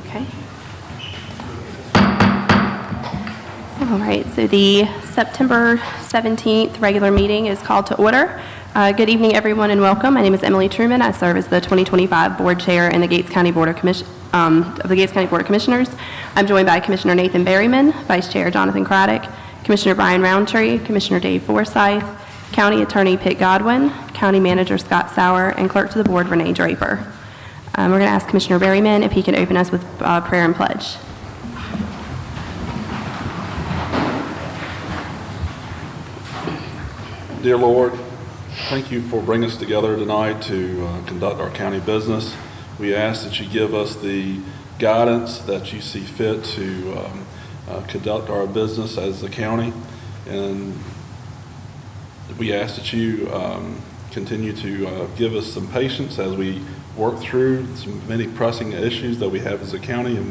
Okay. All right, so the September 17th regular meeting is called to order. Good evening, everyone, and welcome. My name is Emily Truman. I serve as the 2025 Board Chair in the Gates County Board of Commissioners. I'm joined by Commissioner Nathan Berryman, Vice Chair Jonathan Craddock, Commissioner Brian Roundtree, Commissioner Dave Forsyth, County Attorney Pitt Godwin, County Manager Scott Sauer, and Clerk to the Board Renee Draper. We're going to ask Commissioner Berryman if he can open us with prayer and pledge. Dear Lord, thank you for bringing us together tonight to conduct our county business. We ask that you give us the guidance that you see fit to conduct our business as the county. And we ask that you continue to give us some patience as we work through many pressing issues that we have as a county. And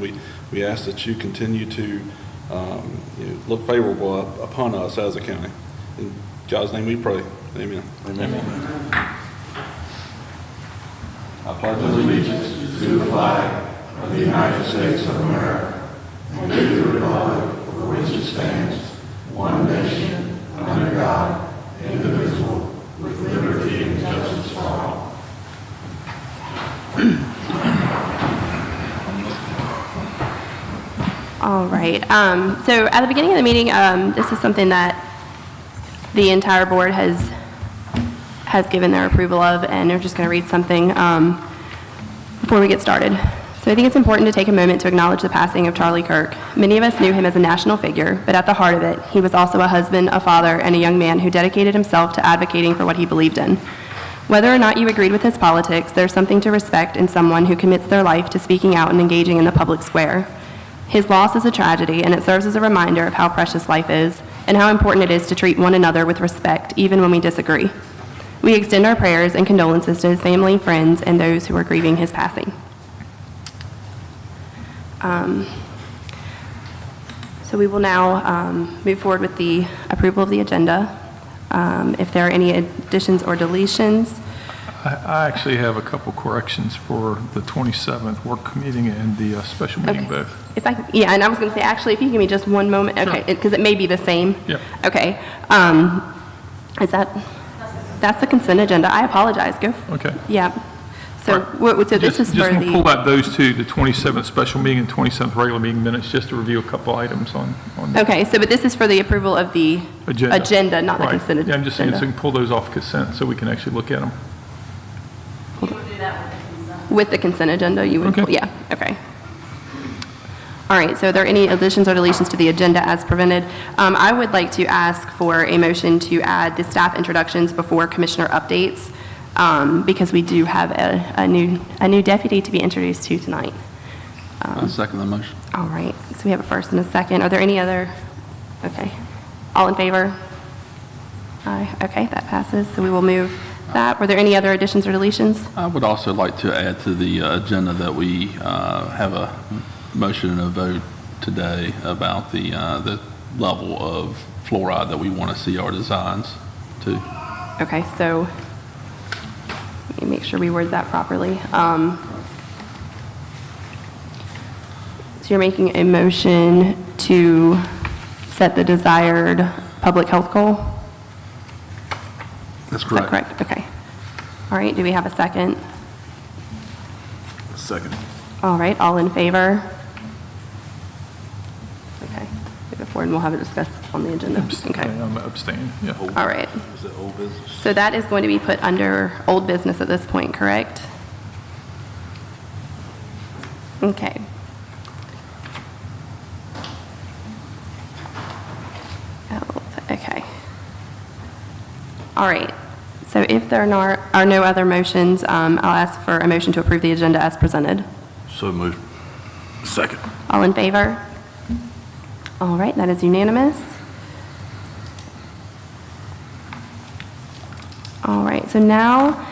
we ask that you continue to look favorable upon us as a county. In God's name we pray. Amen. Amen. I pledge allegiance to the flag of the United States of America and to the republic for which it stands, one nation, under God, indivisible, with liberty and justice for all. All right. So at the beginning of the meeting, this is something that the entire board has given their approval of, and we're just going to read something before we get started. So I think it's important to take a moment to acknowledge the passing of Charlie Kirk. Many of us knew him as a national figure, but at the heart of it, he was also a husband, a father, and a young man who dedicated himself to advocating for what he believed in. Whether or not you agreed with his politics, there's something to respect in someone who commits their life to speaking out and engaging in the public square. His loss is a tragedy, and it serves as a reminder of how precious life is and how important it is to treat one another with respect, even when we disagree. We extend our prayers and condolences to his family, friends, and those who are grieving his passing. So we will now move forward with the approval of the agenda. If there are any additions or deletions. I actually have a couple corrections for the 27th work meeting and the special meeting Okay. both. Yeah, and I was going to say, actually, if you give me just one moment, okay, because it may be the same. Yep. Okay. That's the consent agenda. I apologize. Go. Okay. Yeah. So, All right. so this is for Just going to pull the, out those two, the 27th special meeting and 27th regular meeting minutes, just to review a couple items on that. okay, so but this is for the approval of the agenda, not the Right. consent agenda. Yeah, I'm just saying, so we can pull those off consent so we can actually look at them. You would do that with the consent? With the consent agenda, you would, Okay. yeah, okay. All right, so are there any additions or deletions to the agenda as presented? I would like to ask for a motion to add the staff introductions before commissioner updates, because we do have a new deputy to be introduced to tonight. I'll second the motion. All right, so we have a first and a second. Are there any other? Okay. All in favor? Aye. Okay, that passes. So we will move that. Were there any other additions or deletions? I would also like to add to the agenda that we have a motion and a vote today about the level of fluoride that we want to see our designs to. Okay, so let me make sure we word that properly. So you're making a motion to set the desired public health goal? That's Is that correct? Okay. All right, do we have a second? Second. All right, all in favor? Okay, move it forward and we'll have it discussed on the agenda. Okay, I'm abstaining, yeah. all right. Is it old business? So that is going to be put under old business at this point, correct? Okay. Okay. All right. So if there are no other motions, I'll ask for a motion to approve the agenda as presented. So moved. Second. All in favor? All right, that is unanimous. All right, so now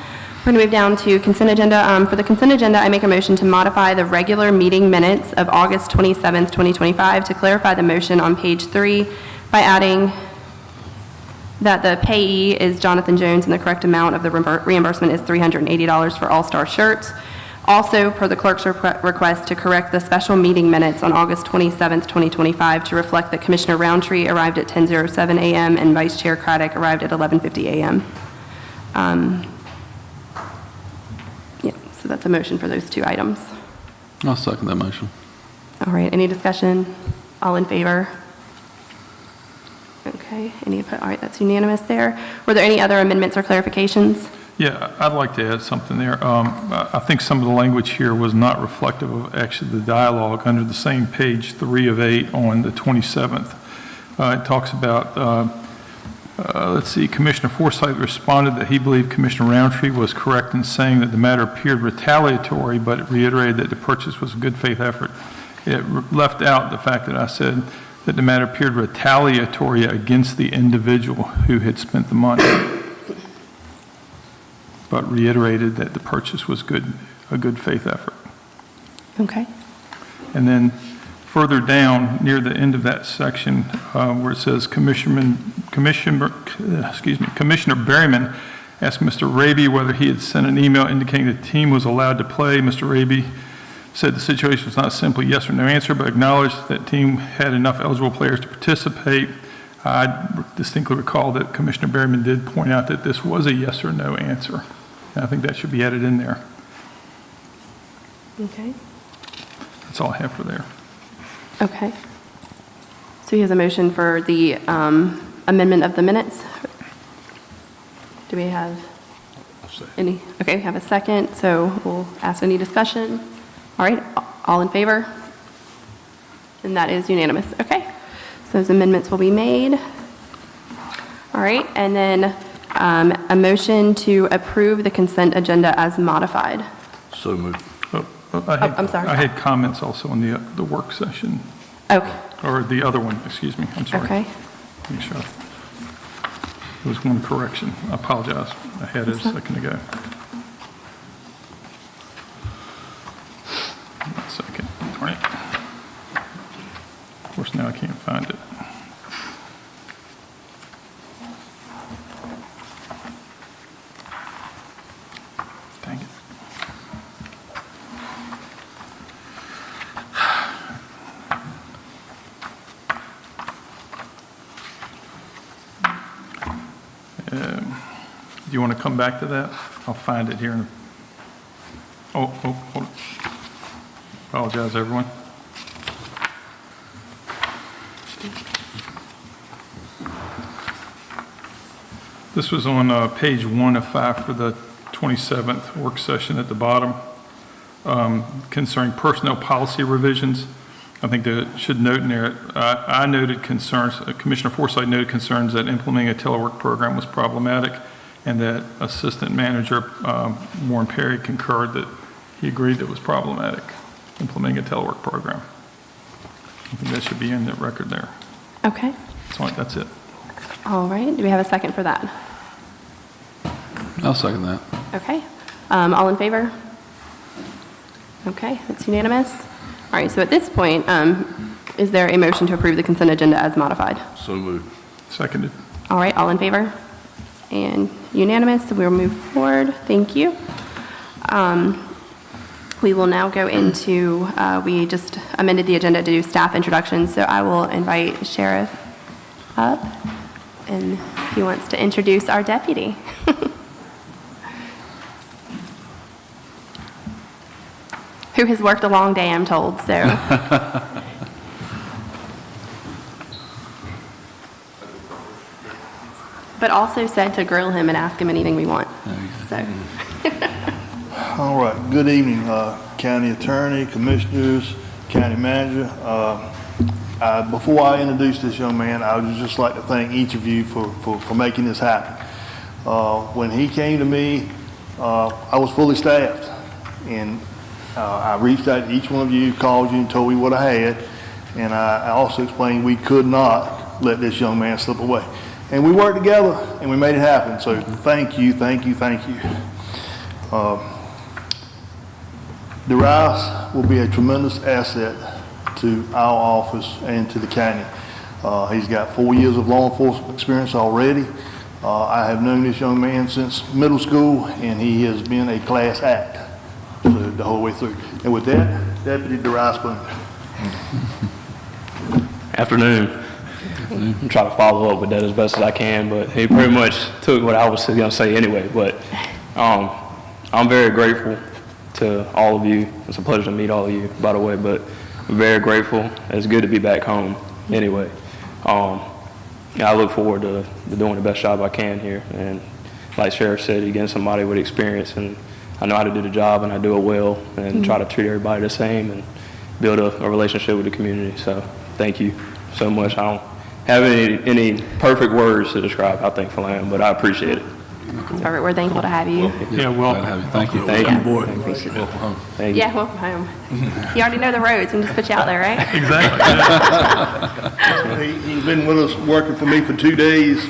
We're going to move down to consent agenda. For the consent agenda, I make a motion to modify the regular meeting minutes of August 27th, 2025 to clarify the motion on page 3 by adding that the payee is Jonathan Jones and the correct amount of the reimbursement is $380 for All-Star shirts. Also, per the clerk's request, to correct the special meeting minutes on August 27th, 2025 to reflect that Commissioner Roundtree arrived at 10:07 a.m. and Vice Chair Craddock arrived at 11:50 a.m. Yeah, so that's a motion for those two items. I'll second that motion. All right, any discussion? All in favor? Okay, all right, that's unanimous there. Were there any other amendments or clarifications? Yeah, I'd like to add something there. I think some of the language here was not reflective of actually the dialogue under the same page 3 of 8 on the 27th. It talks about, let's see, Commissioner Forsythe responded that he believed Commissioner Roundtree was correct in saying that the matter appeared retaliatory, but it reiterated that the purchase was a good faith effort. It left out the fact that I said that the matter appeared retaliatory against the individual who had spent the money, but reiterated that the purchase was a good faith effort. Okay. And then further down near the end of that section where it says Commissioner Berryman asked Mr. Raby whether he had sent an email indicating the team was allowed to play. Mr. Raby said the situation was not simply yes or no answer, but acknowledged that team had enough eligible players to participate. I distinctly recall that Commissioner Berryman did point out that this was a yes or no answer. And I think that should be added in there. Okay. That's all I have for there. Okay. So he has a motion for the amendment of the minutes. Do we have any? Okay, we have a second, so we'll ask any discussion. All right, all in favor? And that is unanimous. Okay, so those amendments will be made. All right, and then a motion to approve the consent agenda as modified. So moved. I'm sorry. I had comments also on the work session, Okay, or the other one, excuse me, I'm sorry. okay. Make sure. There was one correction. I apologize. I had it a second ago. One second. All right. Of course, now I can't find it. Dang it. Do you want to come back to that? I'll find it here. Hold on. Apologize, everyone. This was on page 1 of 5 for the 27th work session at the bottom concerning personnel policy revisions. I think that it should note in there, I noted concerns, Commissioner Forsythe noted concerns that implementing a telework program was problematic, and that Assistant Manager Warren Perry concurred that he agreed that it was problematic, implementing a telework program. I think that should be in the record there. Okay, So that's it. all right. Do we have a second for that? I'll second that. Okay, all in favor? Okay, that's unanimous. All right, so at this point, is there a motion to approve the consent agenda as modified? So moved. Seconded. All right, all in favor? And unanimous, so we'll move forward. Thank you. We will now go into, we just amended the agenda to do staff introductions, so I will invite Sheriff up, and he wants to introduce our deputy. Who has worked a long day, I'm told, so. But also said to grill him and ask him anything we want, so. All right, good evening, County Attorney, Commissioners, County Manager. Before I introduce this young man, I would just like to thank each of you for making this happen. When he came to me, I was fully staffed, and I reached out to each one of you, called you and told you what I had, and I also explained we could not let this young man slip away. And we worked together and we made it happen, so thank you, thank you, thank you. Darius will be a tremendous asset to our office and to the county. He's got 4 years of law enforcement experience already. I have known this young man since middle school, and he has been a class act the whole way through. And with that, Deputy Darius Boone. Afternoon. I'm trying to follow up with that as best as I can, but he pretty much took what I was going to say anyway. But I'm very grateful to all of you. It's a pleasure to meet all of you, by the way, but I'm very grateful. It's good to be back home anyway. I look forward to doing the best job I can here. And like Sheriff said, you're getting somebody with experience, and I know how to do the job, and I do it well, and try to treat everybody the same and build a relationship with the community. So thank you so much. I don't have any perfect words to describe how thankful I am, but I appreciate it. Perfect. We're thankful to have you. Yeah, well, Glad to have you. Thank you. Thank Yeah. you, boy. Thank you. Yeah, welcome home. You already know the roads. We can just put you out there, right? exactly. He's been with us working for me for 2 days.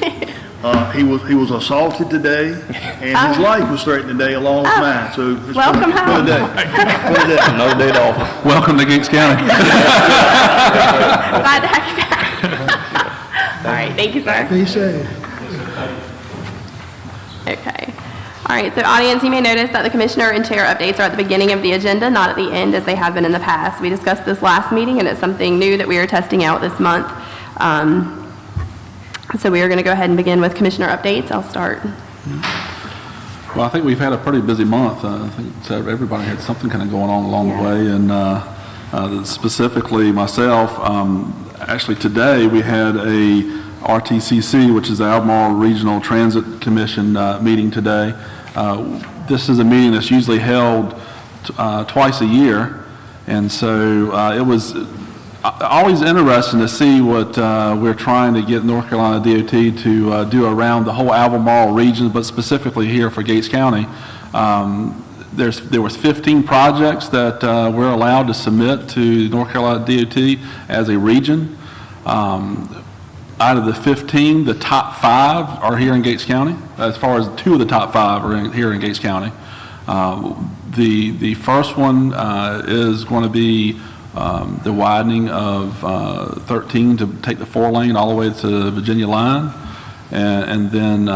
He was assaulted today, and his life was threatened today along with mine. So it's Welcome been a home. day. Been a day. Another day off. Welcome to Gates County. Glad to have you back. All right, thank you, sir. Be safe. Okay. All right, so audience, you may notice that the commissioner and chair updates are at the beginning of the agenda, not at the end as they have been in the past. We discussed this last meeting, and it's something new that we are testing out this month. So we are going to go ahead and begin with commissioner updates. I'll start. Well, I think we've had a pretty busy month. I think everybody had something kind of going on along the way, and specifically myself, actually today we had a RTCC, which is the Albemarle Regional Transit Commission meeting today. This is a meeting that's usually held twice a year, and so it was always interesting to see what we're trying to get North Carolina DOT to do around the whole Albemarle region, but specifically here for Gates County. There was 15 projects that we're allowed to submit to North Carolina DOT as a region. Out of the 15, the top 5 are here in Gates County. As far as 2 of the top 5 are here in Gates County. The first one is going to be the widening of 13 to take the 4-lane all the way to the Virginia line. And then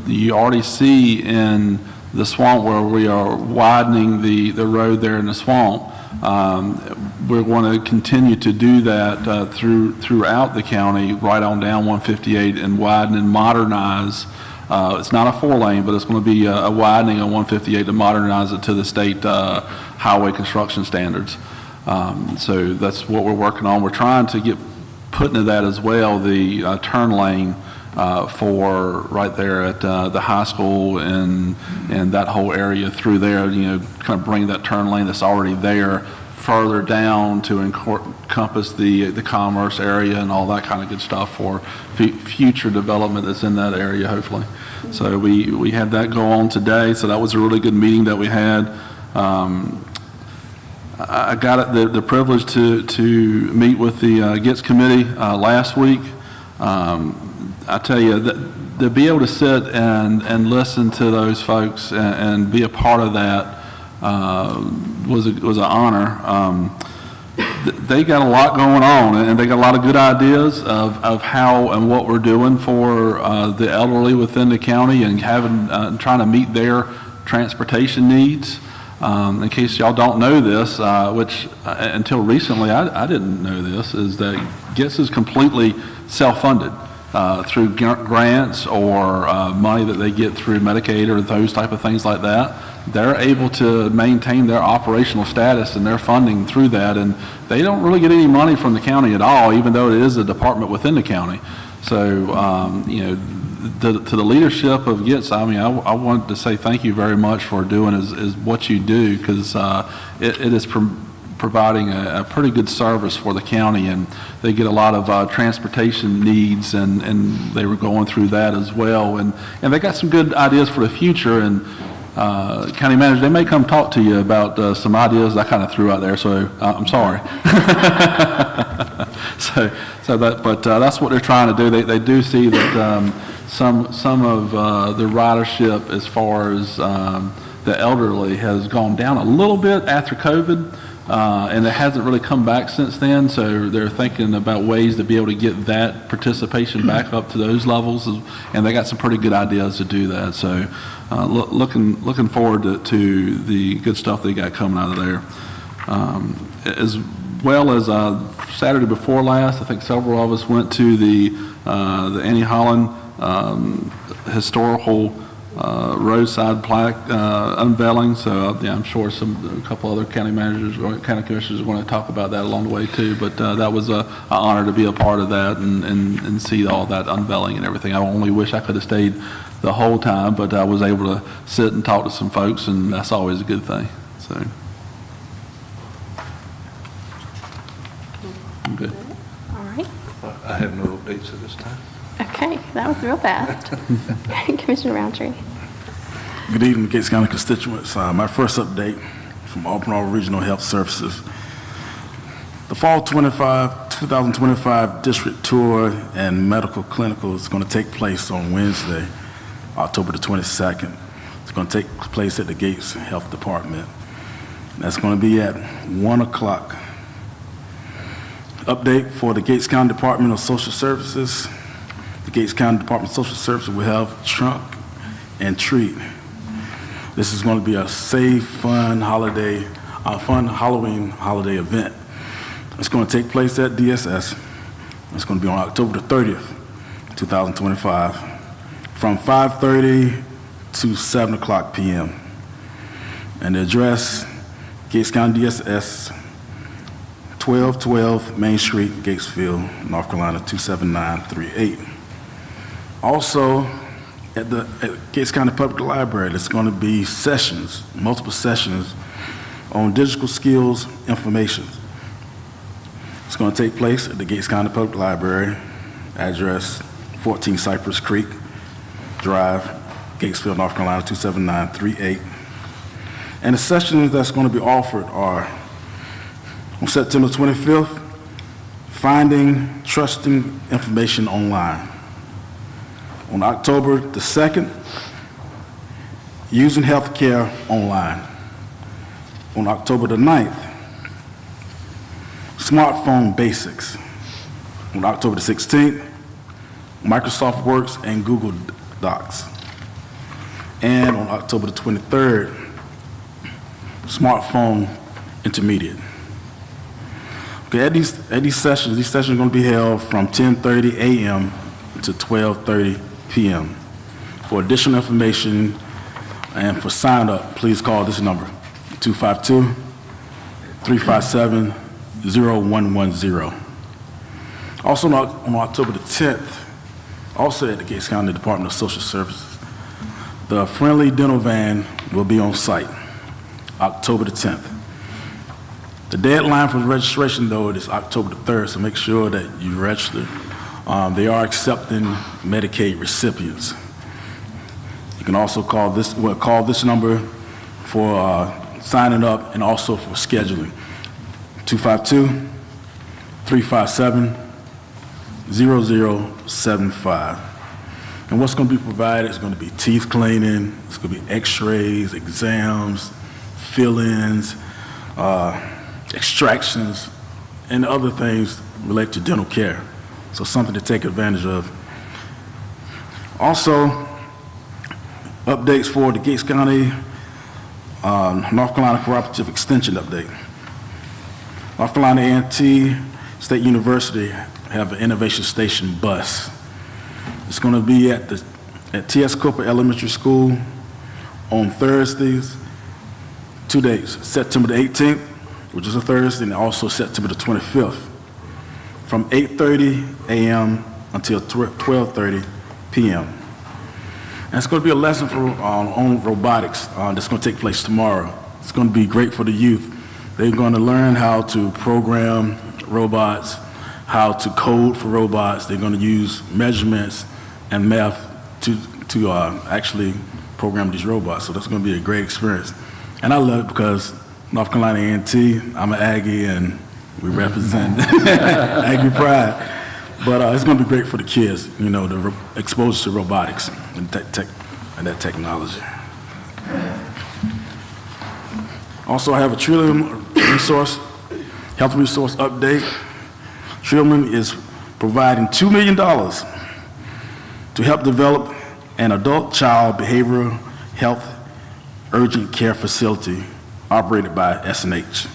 you already see in the swamp where we are widening the road there in the swamp. We're going to continue to do that throughout the county, right on down 158, and widen and modernize. It's not a 4-lane, but it's going to be a widening on 158 to modernize it to the state highway construction standards. So that's what we're working on. We're trying to put into that as well the turn lane for right there at the high school and that whole area through there, kind of bring that turn lane that's already there further down to encompass the commerce area and all that kind of good stuff for future development that's in that area, hopefully. So we had that go on today, so that was a really good meeting that we had. I got the privilege to meet with the GITS committee last week. I tell you, to be able to sit and listen to those folks and be a part of that was an honor. They got a lot going on, and they got a lot of good ideas of how and what we're doing for the elderly within the county and trying to meet their transportation needs. In case y'all don't know this, which until recently I didn't know this, is that GITS is completely self-funded through grants or money that they get through Medicaid or those type of things like that. They're able to maintain their operational status and their funding through that, and they don't really get any money from the county at all, even though it is a department within the county. So, to the leadership of GITS, I wanted to say thank you very much for doing is what you do, because it is providing a pretty good service for the county, and they get a lot of transportation needs, and they were going through that as well, and they got some good ideas for the future. And county manager, they may come talk to you about some ideas I kind of threw out there, so I'm sorry. But that's what they're trying to do. They do see that some of the ridership as far as the elderly has gone down a little bit after COVID, and it hasn't really come back since then. So they're thinking about ways to be able to get that participation back up to those levels, and they got some pretty good ideas to do that. So looking forward to the good stuff they got coming out of there. As well as Saturday before last, I think several of us went to the Annie Holland historical roadside plaque unveiling. So yeah, I'm sure a couple other county managers or county commissioners are going to talk about that along the way too. But that was an honor to be a part of that and see all that unveiling and everything. I only wish I could have stayed the whole time, but I was able to sit and talk to some folks, and that's always a good thing. So. I'm good. All right. I have no updates at this time. Okay, that was real fast. Commissioner Roundtree. Good evening, Gates County constituents. My first update from Albemarle Regional Health Services. The Fall 2025 District Tour and Medical Clinical is going to take place on Wednesday, October the 22nd. It's going to take place at the Gates Health Department. That's going to be at 1 o'clock. Update for the Gates County Department of Social Services. The Gates County Department of Social Services will have Trunk and Treat. This is going to be a safe, fun Halloween holiday event. It's going to take place at DSS. It's going to be on October the 30th, 2025, from 5:30 to 7 o'clock p.m. And the address, Gates County DSS, 1212 Main Street, Gatesville, North Carolina, 27938. Also, at Gates County Public Library, there's going to be sessions, multiple sessions on digital skills information. It's going to take place at the Gates County Public Library, address 14 Cypress Creek Drive, Gatesville, North Carolina, 27938. And the sessions that's going to be offered are on September 25th, Finding Trusting Information Online. On October the 2nd, Using Healthcare Online. On October the 9th, Smartphone Basics. On October the 16th, Microsoft Works and Google Docs. And on October the 23rd, Smartphone Intermediate. Okay, at these sessions are going to be held from 10:30 a.m. to 12:30 p.m. For additional information and for sign up, please call this number, 252-357-0110. Also on October the 10th, also at the Gates County Department of Social Services, the Friendly Dental Van will be on site, October the 10th. The deadline for registration, though, is October the 3rd, so make sure that you register. They are accepting Medicaid recipients. You can also call this number for signing up and also for scheduling, 252-357-0075. And what's going to be provided is going to be teeth cleaning, it's going to be x-rays, exams, fill-ins, extractions, and other things related to dental care. So something to take advantage of. Also, updates for the Gates County North Carolina Cooperative Extension update. North Carolina A&T State University have an Innovation Station bus. It's going to be at T.S. Cooper Elementary School on Thursdays, 2 days, September the 18th, which is a Thursday, and also September the 25th, from 8:30 a.m. until 12:30 p.m. And it's going to be a lesson on robotics that's going to take place tomorrow. It's going to be great for the youth. They're going to learn how to program robots, how to code for robots. They're going to use measurements and math to actually program these robots. So that's going to be a great experience. And I love it because North Carolina A&T, I'm an Aggie, and we represent Aggie pride. But it's going to be great for the kids, you know, the exposure to robotics and that technology. Also, I have a Trillium health resource update. Trillium is providing $2 million to help develop an adult-child behavioral health urgent care facility operated by SNH,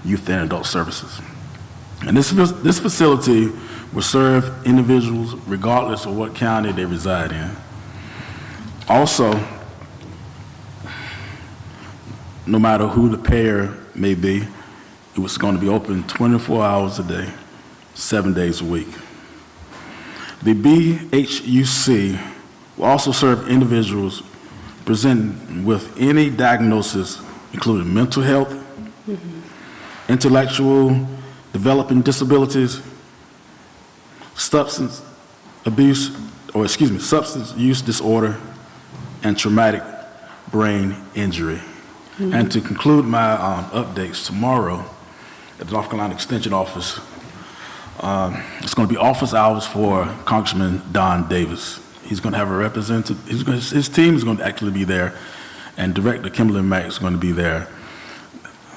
Youth and Adult Services. And this facility will serve individuals regardless of what county they reside in. Also, no matter who the payer may be, it was going to be open 24 hours a day, 7 days a week. The BHUC will also serve individuals presenting with any diagnosis, including mental health, intellectual developing disabilities, substance use disorder, and traumatic brain injury. And to conclude my updates, tomorrow at the North Carolina Extension Office, it's going to be office hours for Congressman Don Davis. He's going to have a representative, his team is going to actually be there, and Director Kimberly Mack is going to be there.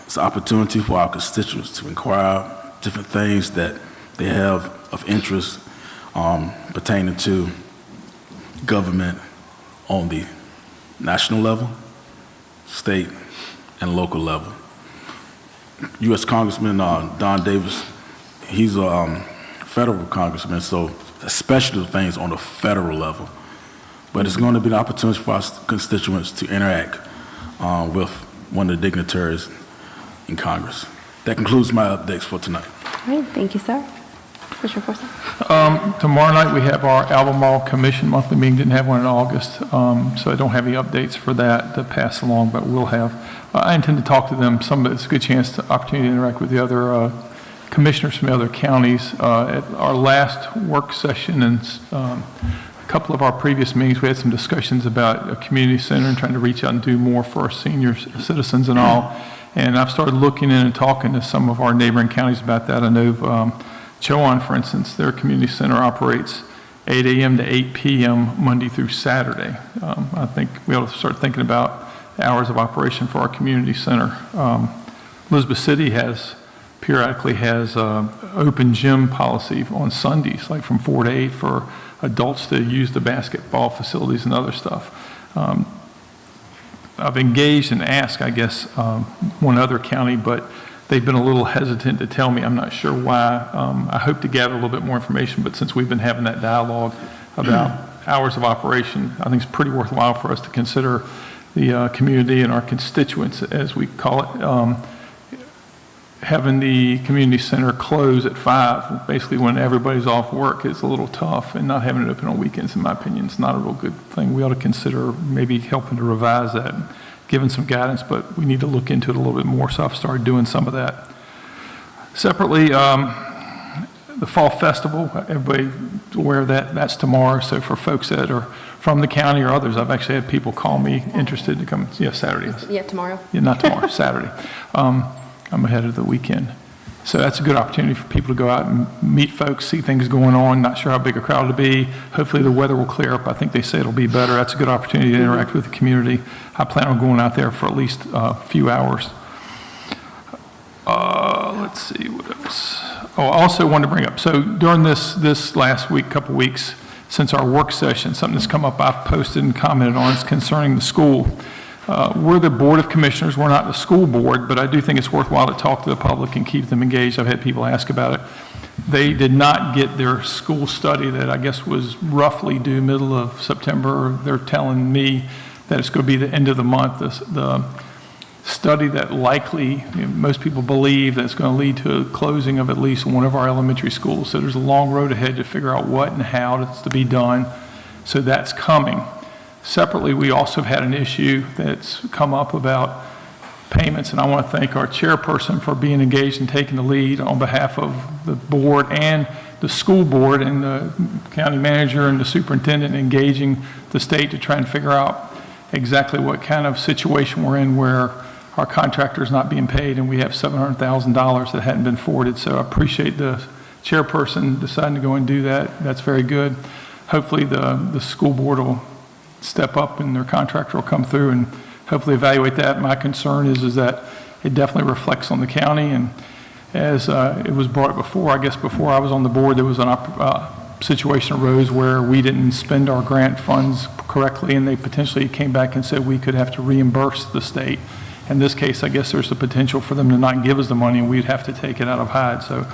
It's an opportunity for our constituents to inquire different things that they have of interest pertaining to government on the national level, state, and local level. U.S. Congressman Don Davis, he's a federal congressman, so especially things on the federal level. But it's going to be an opportunity for our constituents to interact with one of the dignitaries in Congress. That concludes my updates for tonight. All right, thank you, sir. Commissioner Forsyth? Tomorrow night, we have our Albemarle Commission monthly meeting. Didn't have one in August, so I don't have any updates for that to pass along, but we'll have. I intend to talk to them. It's a good opportunity to interact with the other commissioners from the other counties. At our last work session and a couple of our previous meetings, we had some discussions about a community center and trying to reach out and do more for our senior citizens and all. And I've started looking in and talking to some of our neighboring counties about that. I know Chowan, for instance, their community center operates 8 a.m. to 8 p.m. Monday through Saturday. I think we ought to start thinking about hours of operation for our community center. Elizabeth City periodically has open gym policy on Sundays, like from 4 to 8 for adults to use the basketball facilities and other stuff. I've engaged and asked, I guess, one other county, but they've been a little hesitant to tell me. I'm not sure why. I hope to gather a little bit more information, but since we've been having that dialogue about hours of operation, I think it's pretty worthwhile for us to consider the community and our constituents, as we call it, having the community center close at 5, basically when everybody's off work, is a little tough, and not having it open on weekends, in my opinion, is not a real good thing. We ought to consider maybe helping to revise that, giving some guidance, but we need to look into it a little bit more, so I've started doing some of that. Separately, the Fall Festival, everybody's aware of that. That's tomorrow, so for folks that are from the county or others, I've actually had people call me interested to come. Yeah, Saturday. Yeah, tomorrow. Yeah, not tomorrow, Saturday. I'm ahead of the weekend. So that's a good opportunity for people to go out and meet folks, see things going on. Not sure how big a crowd it'll be. Hopefully the weather will clear up. I think they say it'll be better. That's a good opportunity to interact with the community. I plan on going out there for at least a few hours. Let's see, what else? Oh, I also wanted to bring up, so during this last week, couple weeks, since our work session, something that's come up I've posted and commented on is concerning the school. We're the Board of Commissioners. We're not the school board, but I do think it's worthwhile to talk to the public and keep them engaged. I've had people ask about it. They did not get their school study that I guess was roughly due middle of September. They're telling me that it's going to be the end of the month. The study that likely, most people believe that it's going to lead to a closing of at least one of our elementary schools. So there's a long road ahead to figure out what and how it's to be done. So that's coming. Separately, we also have had an issue that's come up about payments, and I want to thank our chairperson for being engaged and taking the lead on behalf of the board and the school board and the county manager and the superintendent engaging the state to try and figure out exactly what kind of situation we're in where our contractor is not being paid and we have $700,000 that hadn't been forwarded. So I appreciate the chairperson deciding to go and do that. That's very good. Hopefully the school board will step up and their contractor will come through and hopefully evaluate that. My concern is that it definitely reflects on the county. And as it was brought before, I guess before I was on the board, there was a situation arose where we didn't spend our grant funds correctly, and they potentially came back and said we could have to reimburse the state. In this case, I guess there's the potential for them to not give us the money, and we'd have to take it out of Hyde. So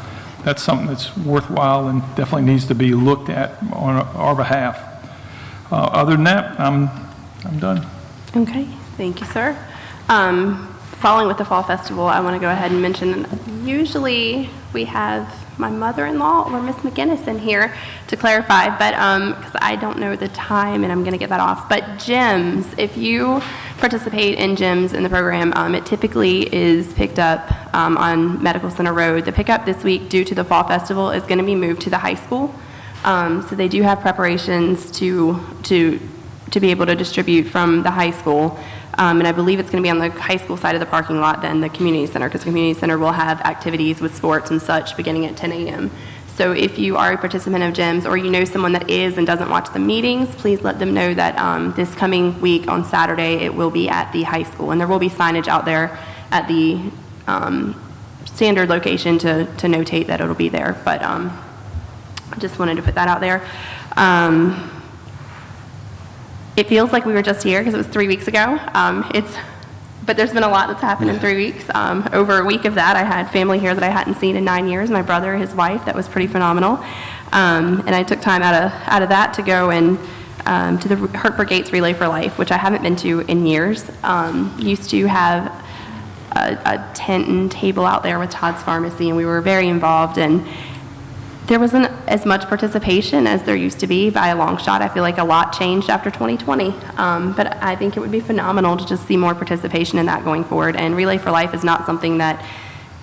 that's something that's worthwhile and definitely needs to be looked at on our behalf. Other than that, I'm done. Okay, thank you, sir. Following with the Fall Festival, I want to go ahead and mention, usually we have my mother-in-law or Miss McGinnis in here to clarify, but because I don't know the time and I'm going to get that off. But gyms, if you participate in gyms in the program, it typically is picked up on Medical Center Road. The pickup this week due to the Fall Festival is going to be moved to the high school. So they do have preparations to be able to distribute from the high school. And I believe it's going to be on the high school side of the parking lot than the community center, because the community center will have activities with sports and such beginning at 10 a.m. So if you are a participant of gyms, or you know someone that is and doesn't watch the meetings, please let them know that this coming week on Saturday, it will be at the high school. And there will be signage out there at the standard location to notate that it'll be there. But I just wanted to put that out there. It feels like we were just here because it was 3 weeks ago. But there's been a lot that's happened in 3 weeks. Over a week of that, I had family here that I hadn't seen in 9 years. My brother, his wife, that was pretty phenomenal. And I took time out of that to go and to the Hertford Gates Relay for Life, which I haven't been to in years. Used to have a tent and table out there with Todd's Pharmacy, and we were very involved. And there wasn't as much participation as there used to be by a long shot. I feel like a lot changed after 2020, but I think it would be phenomenal to just see more participation in that going forward. And Relay for Life is not something that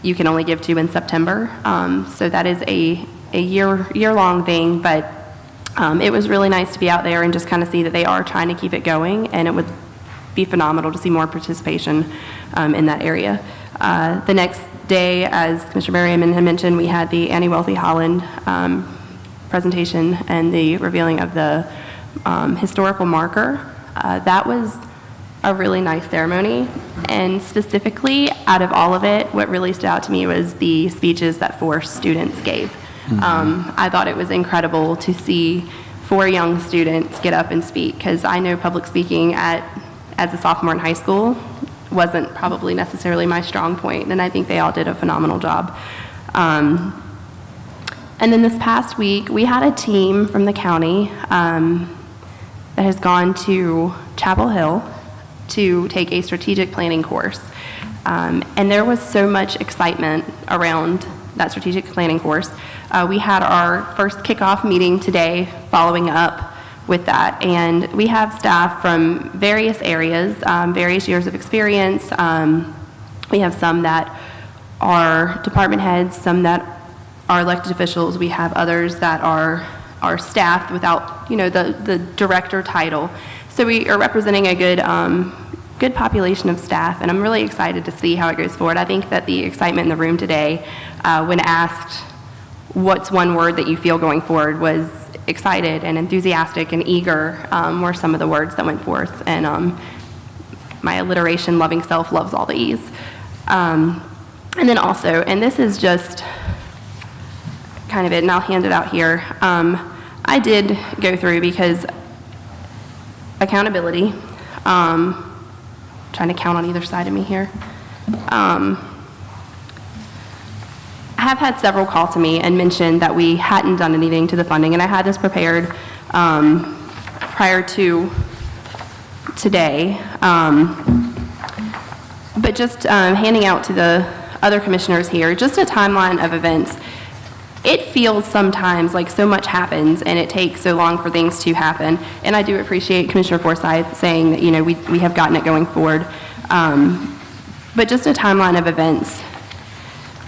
you can only give to in September, so that is a year-long thing, but it was really nice to be out there and just kind of see that they are trying to keep it going, and it would be phenomenal to see more participation in that area. The next day, as Commissioner Merriman had mentioned, we had the Annie Wealthy Holland presentation and the revealing of the historical marker. That was a really nice ceremony, and specifically, out of all of it, what really stood out to me was the speeches that 4 students gave. I thought it was incredible to see 4 young students get up and speak, because I know public speaking as a sophomore in high school wasn't probably necessarily my strong point, and I think they all did a phenomenal job. And then this past week, we had a team from the county that has gone to Chapel Hill to take a strategic planning course. And there was so much excitement around that strategic planning course. We had our first kickoff meeting today following up with that, and we have staff from various areas, various years of experience. We have some that are department heads, some that are elected officials. We have others that are staffed without, the director title. So we are representing a good population of staff, and I'm really excited to see how it goes forward. I think that the excitement in the room today, when asked what's one word that you feel going forward, was excited and enthusiastic and eager, were some of the words that went forth. And my alliteration loving self loves all the E's. And then also, and this is just kind of it, and I'll hand it out here. I did go through, because accountability, trying to count on either side of me here. I have had several call to me and mention that we hadn't done anything to the funding, and I had this prepared prior to today. But just handing out to the other commissioners here, just a timeline of events. It feels sometimes like so much happens and it takes so long for things to happen. And I do appreciate Commissioner Forsyth saying that, we have gotten it going forward. But just a timeline of events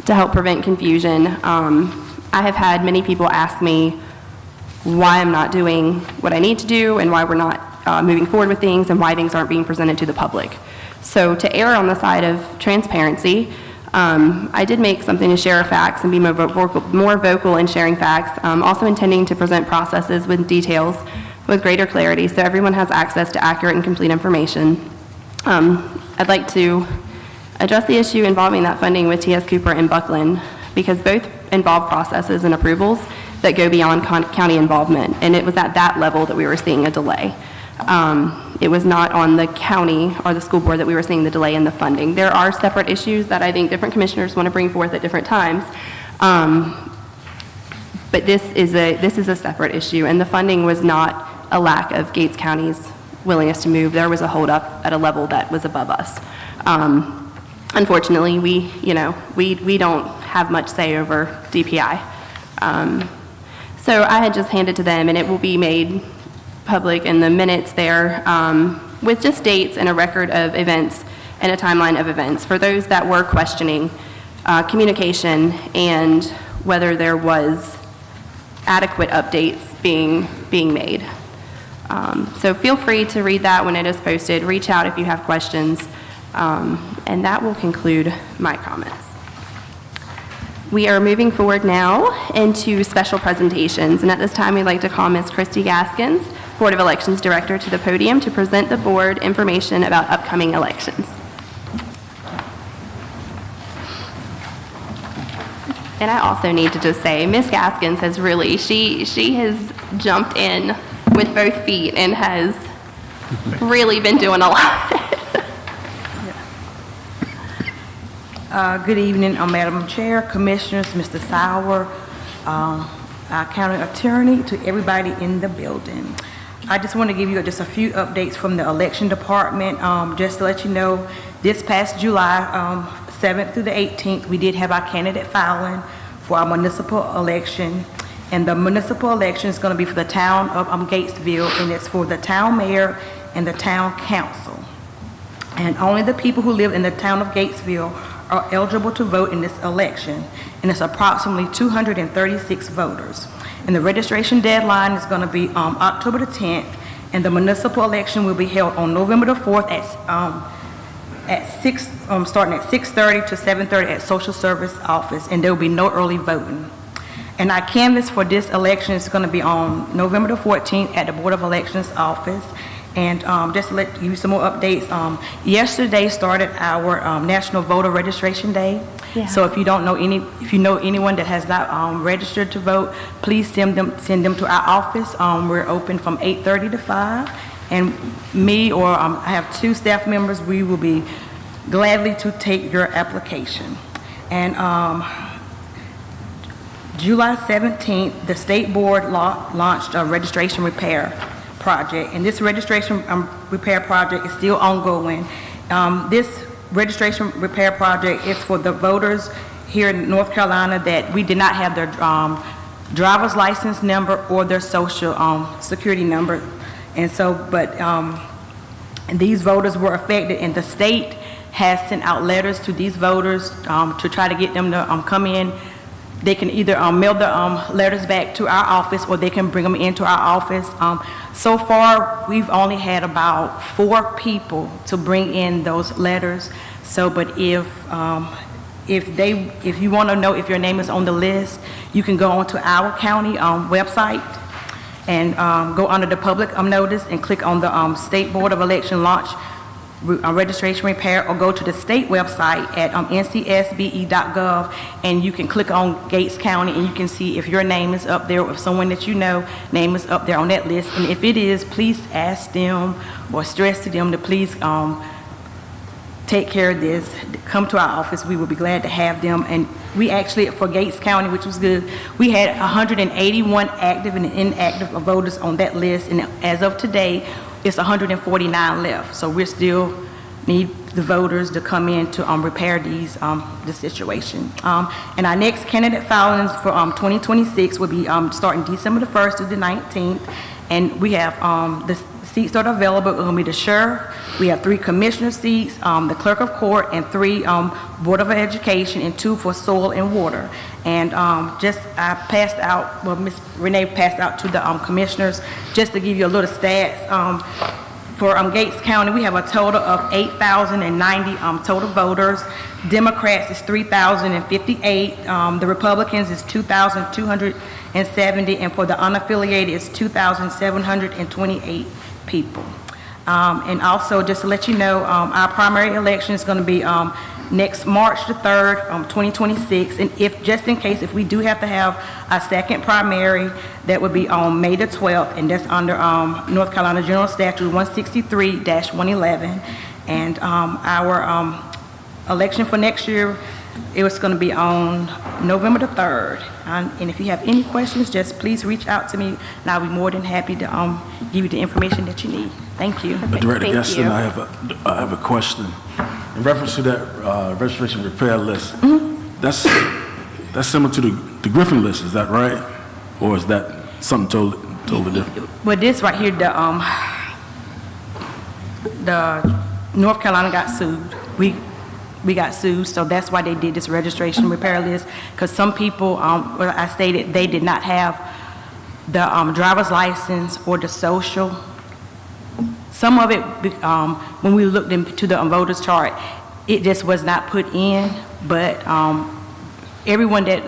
to help prevent confusion. I have had many people ask me why I'm not doing what I need to do, and why we're not moving forward with things, and why things aren't being presented to the public. So to err on the side of transparency, I did make something to share facts and be more vocal in sharing facts, also intending to present processes with details with greater clarity so everyone has access to accurate and complete information. I'd like to address the issue involving that funding with T.S. Cooper and Buckland, because both involve processes and approvals that go beyond county involvement, and it was at that level that we were seeing a delay. It was not on the county or the school board that we were seeing the delay in the funding. There are separate issues that I think different commissioners want to bring forth at different times, but this is a separate issue, and the funding was not a lack of Gates County's willingness to move. There was a holdup at a level that was above us. Unfortunately, we don't have much say over DPI. So I had just handed to them, and it will be made public in the minutes there, with just dates and a record of events and a timeline of events for those that were questioning communication and whether there was adequate updates being made. So feel free to read that when it is posted. Reach out if you have questions, and that will conclude my comments. We are moving forward now into special presentations, and at this time we'd like to call Ms. Christy Gaskins, Board of Elections Director, to the podium to present the board information about upcoming elections. And I also need to just say, Ms. Gaskins has really, she has jumped in with both feet and has really been doing a lot. Good evening, Madam Chair, Commissioners, Mr. Sauer, our County Attorney, to everybody in the building. I just want to give you just a few updates from the Election Department. Just to let you know, this past July 7th through the 18th, we did have our candidate filing for our municipal election. And the municipal election is going to be for the town of Gatesville, and it's for the town mayor and the town council. And only the people who live in the town of Gatesville are eligible to vote in this election, and it's approximately 236 voters. And the registration deadline is going to be October the 10th, and the municipal election will be held on November the 4th starting at 6:30 to 7:30 at Social Service Office, and there will be no early voting. And our canvass for this election is going to be on November the 14th at the Board of Elections office. And just to give you some more updates, yesterday started our National Voter Registration Day. Yeah. So if you know anyone that has not registered to vote, please send them to our office. We're open from 8:30 to 5. And me or I have 2 staff members, we will be gladly to take your application. And July 17th, the state board launched a registration repair project, and this registration repair project is still ongoing. This registration repair project is for the voters here in North Carolina that we did not have their driver's license number or their social security number. And so, and these voters were affected, and the state has sent out letters to these voters to try to get them to come in. They can either mail the letters back to our office, or they can bring them into our office. So far, we've only had about 4 people to bring in those letters. So, but if you want to know if your name is on the list, you can go onto our county website and go under the public notice and click on the State Board of Election launch registration repair, or go to the state website at ncsbe.gov, and you can click on Gates County, and you can see if your name is up there, or if someone that you know name is up there on that list. And if it is, please ask them or stress to them to please take care of this. Come to our office. We will be glad to have them. And we actually, for Gates County, which was good, we had 181 active and inactive voters on that list, and as of today, it's 149 left. So we still need the voters to come in to repair the situation. And our next candidate filings for 2026 will be starting December the 1st through the 19th. And we have the seats that are available are going to be the sheriff. We have 3 commissioner seats, the clerk of court, and 3 board of education, and 2 for soil and water. And I passed out, well, Ms. Renee passed out to the commissioners, just to give you a little stats. For Gates County, we have a total of 8,090 total voters. Democrats is 3,058. The Republicans is 2,270, and for the unaffiliated is 2,728 people. And also, just to let you know, our primary election is going to be next March the 3rd, 2026. And if, just in case, if we do have to have a second primary, that would be on May the 12th, and that's under North Carolina General Statute 163-111. And our election for next year, it was going to be on November the 3rd. And if you have any questions, just please reach out to me, and I'll be more than happy to give you the information that you need. Thank you. Director Thank Gaston, you. I have a question. In reference to that registration repair list, that's similar to the Griffin list, is that right? Or is that something totally different? Well, this right here, the North Carolina got sued. We got sued, so that's why they did this registration repair list, because some people, well, I stated they did not have the driver's license or the social. Some of it, when we looked into the voters chart, it just was not put in, but everyone that,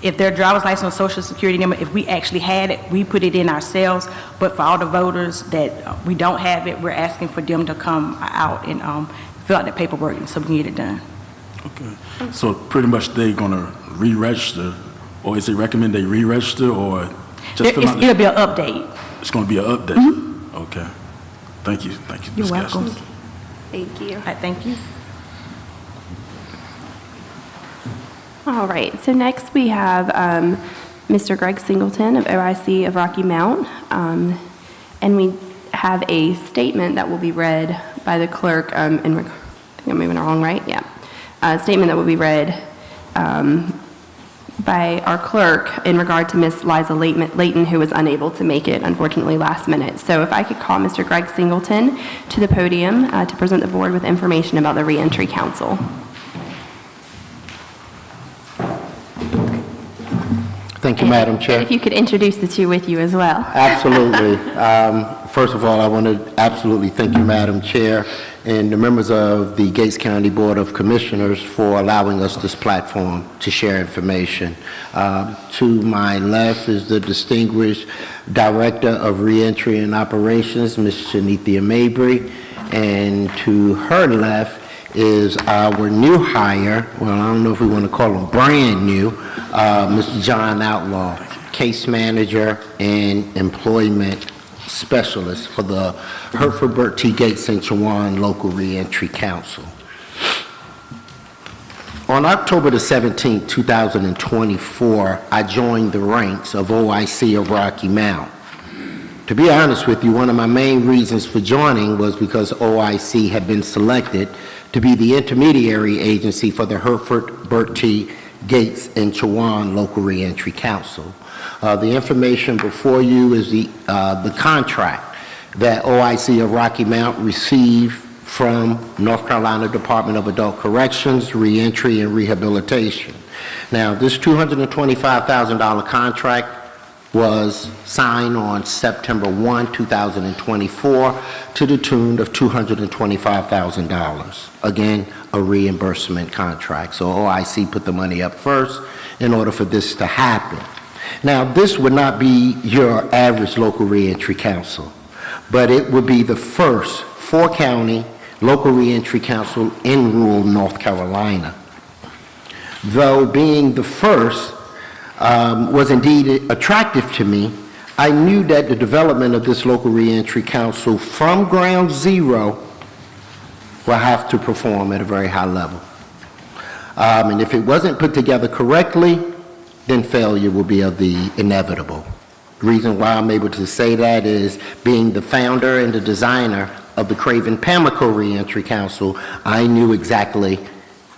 if their driver's license or social security number, if we actually had it, we put it in ourselves, but for all the voters that we don't have it, we're asking for them to come out and fill out the paperwork so we can get it done. Okay. So pretty much they're gonna re-register, or is it recommend they re-register, or just fill out It'll be an update. It's gonna be an update? Okay. Thank you, You're Ms. welcome. Gaston. Thank you. All right, thank you. All right, so next we have Mr. Greg Singleton of OIC of Rocky Mount. And we have a statement that will be read by the clerk, I think I'm moving along, right? Yeah. A statement that will be read by our clerk in regard to Miss Liza Layton, who was unable to make it, unfortunately, last minute. So if I could call Mr. Greg Singleton to the podium to present the board with information about the Reentry Council. Thank you, Madam Chair. If you could introduce the two with you as well. Absolutely. First of all, I want to absolutely thank you, Madam Chair, and the members of the Gates County Board of Commissioners for allowing us this platform to share information. To my left is the distinguished Director of Reentry and Operations, Ms. Shanithia Mabry, and to her left is our new hire, well, I don't know if we want to call him brand new, Mr. John Outlaw, Case Manager and Employment Specialist for the Hereford, Burt T. Gates, St. Juan Local Reentry Council. On October the 17th, 2024, I joined the ranks of OIC of Rocky Mount. To be honest with you, one of my main reasons for joining was because OIC had been selected to be the intermediary agency for the Hereford, Burt T. Gates, and Chowan Local Reentry Council. The information before you is the contract that OIC of Rocky Mount received from North Carolina Department of Adult Corrections, Reentry, and Rehabilitation. Now, this $225,000 contract was signed on September 1, 2024, to the tune of $225,000. Again, a reimbursement contract. So OIC put the money up first in order for this to happen. Now, this would not be your average local reentry council, but it would be the first four-county local reentry council in rural North Carolina. Though being the first was indeed attractive to me, I knew that the development of this local reentry council from ground zero will have to perform at a very high level. And if it wasn't put together correctly, then failure will be of the inevitable. The reason why I'm able to say that is being the founder and the designer of the Craven Pamlico Reentry Council, I knew exactly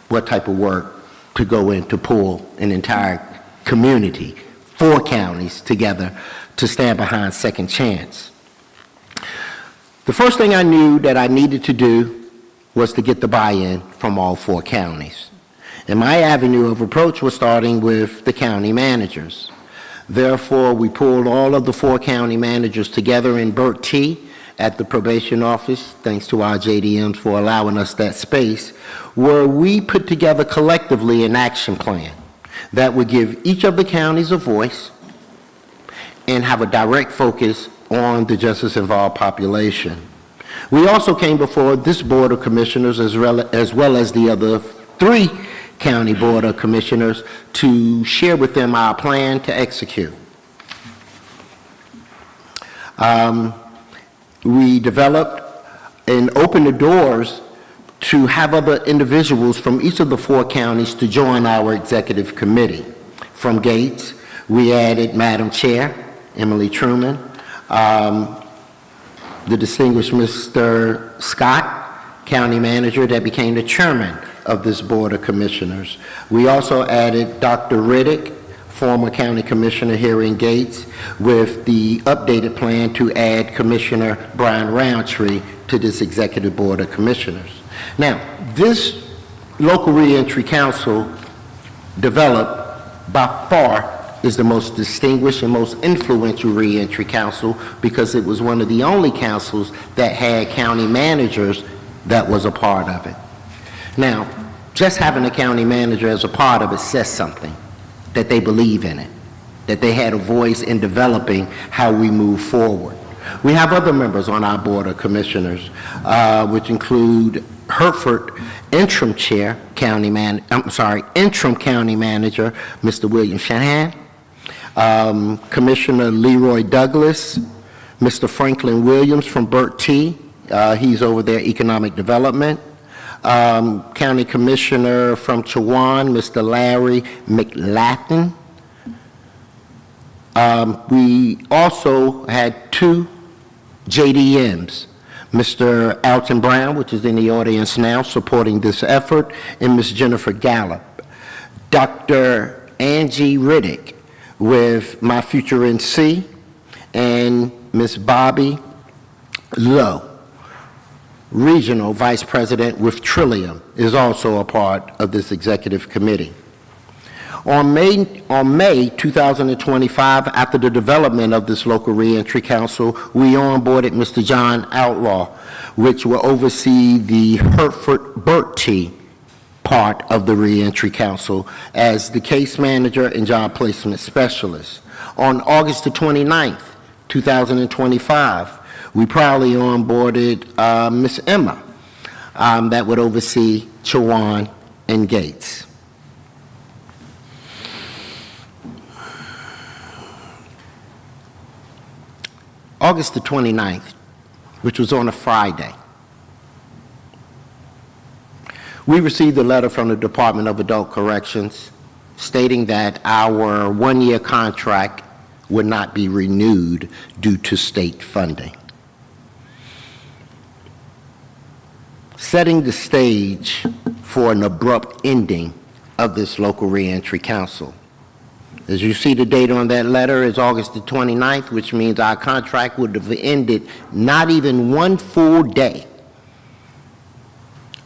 what type of work to go in to pull an entire community, 4 counties together to stand behind Second Chance. The first thing I knew that I needed to do was to get the buy-in from all 4 counties. And my avenue of approach was starting with the county managers. Therefore, we pulled all of the 4 county managers together in Burt T. at the probation office, thanks to our JDMs for allowing us that space, where we put together collectively an action plan that would give each of the counties a voice and have a direct focus on the justice-involved population. We also came before this Board of Commissioners as well as the other 3 County Board of Commissioners to share with them our plan to execute. We developed and opened the doors to have other individuals from each of the 4 counties to join our executive committee. From Gates, we added Madam Chair, Emily Truman, the distinguished Mr. Scott, County Manager, that became the chairman of this Board of Commissioners. We also added Dr. Riddick, former County Commissioner here in Gates, with the updated plan to add Commissioner Brian Roundtree to this Executive Board of Commissioners. Now, this Local Reentry Council developed by far is the most distinguished and most influential reentry council because it was one of the only councils that had county managers that was a part of it. Now, just having a county manager as a part of it says something, that they believe in it, that they had a voice in developing how we move forward. We have other members on our Board of Commissioners, which include Hertford interim county manager, Mr. William Shanahan, Commissioner Leroy Douglas, Mr. Franklin Williams from Burt T. He's over there economic development. County Commissioner from Chowan, Mr. Larry McLaughlin. We also had 2 JDMs, Mr. Alton Brown, which is in the audience now, supporting this effort, and Ms. Jennifer Gallup. Dr. Angie Riddick with My Future NC, and Ms. Bobby Lowe, Regional Vice President with Trillium, is also a part of this executive committee. On May 2025, after the development of this Local Reentry Council, we onboarded Mr. John Outlaw, which will oversee the Hertford Burt T part of the Reentry Council as the case manager and job placement specialist. On August the 29th, 2025, we proudly onboarded Miss Emma that would oversee Chowan and Gates. August the 29th, which was on a Friday, we received a letter from the Department of Adult Corrections stating that our 1-year contract would not be renewed due to state funding. Setting the stage for an abrupt ending of this Local Reentry Council. As you see, the date on that letter is August the 29th, which means our contract would have ended not even 1 full day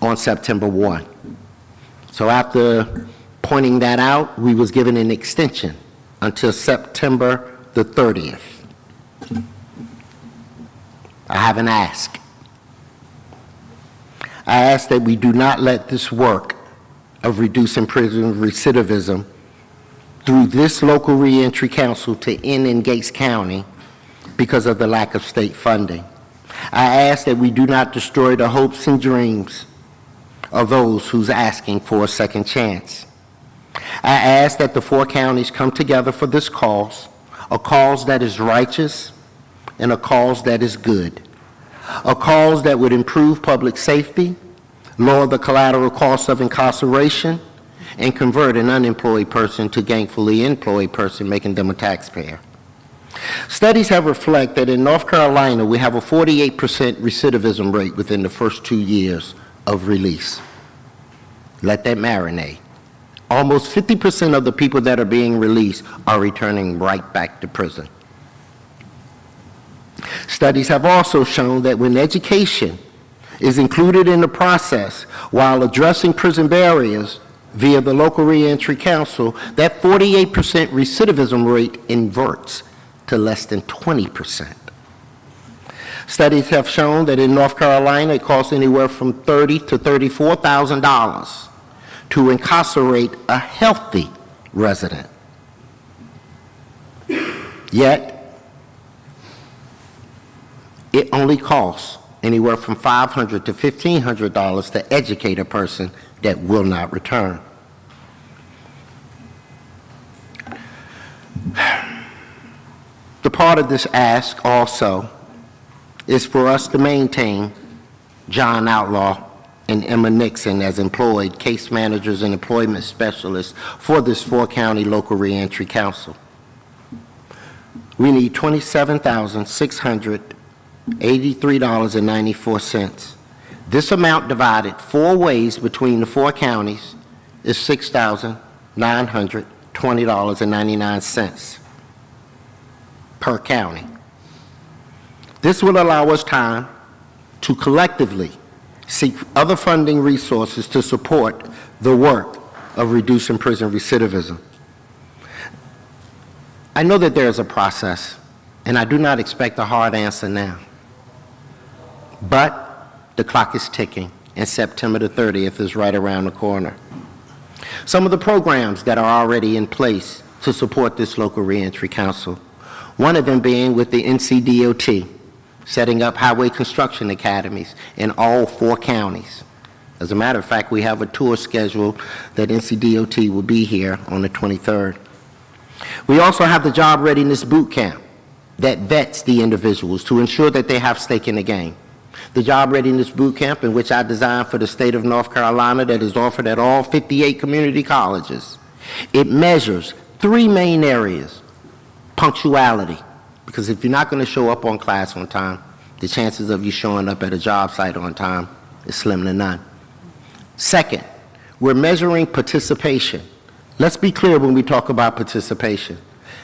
on September 1. So after pointing that out, we was given an extension until September the 30th. I have an ask. I ask that we do not let this work of reducing prison recidivism through this Local Reentry Council to end in Gates County because of the lack of state funding. I ask that we do not destroy the hopes and dreams of those who's asking for a second chance. I ask that the 4 counties come together for this cause, a cause that is righteous and a cause that is good, a cause that would improve public safety, lower the collateral costs of incarceration, and convert an unemployed person to gainfully employed person, making them a taxpayer. Studies have reflected that in North Carolina, we have a 48% recidivism rate within the first 2 years of release. Let that marinate. Almost 50% of the people that are being released are returning right back to prison. Studies have also shown that when education is included in the process while addressing prison barriers via the Local Reentry Council, that 48% recidivism rate inverts to less than 20%. Studies have shown that in North Carolina, it costs anywhere from $30,000 to $34,000 to incarcerate a healthy resident. Yet, it only costs anywhere from $500 to $1,500 to educate a person that will not return. The part of this ask also is for us to maintain John Outlaw and Emma Nixon as employed case managers and employment specialists for this four-county local reentry council. We need $27,683.94. This amount divided 4 ways between the 4 counties is $6,920.99 per county. This will allow us time to collectively seek other funding resources to support the work of reducing prison recidivism. I know that there is a process, and I do not expect a hard answer now. But the clock is ticking, and September the 30th is right around the corner. Some of the programs that are already in place to support this local reentry council, one of them being with the NCDOT, setting up highway construction academies in all 4 counties. As a matter of fact, we have a tour scheduled that NCDOT will be here on the 23rd. We also have the Job Readiness Boot Camp that vets the individuals to ensure that they have stake in the game. The Job Readiness Boot Camp, in which I designed for the state of North Carolina, that is offered at all 58 community colleges. It measures 3 main areas. Punctuality, because if you're not going to show up on class on time, the chances of you showing up at a job site on time is slim to none. Second, we're measuring participation. Let's be clear when we talk about participation.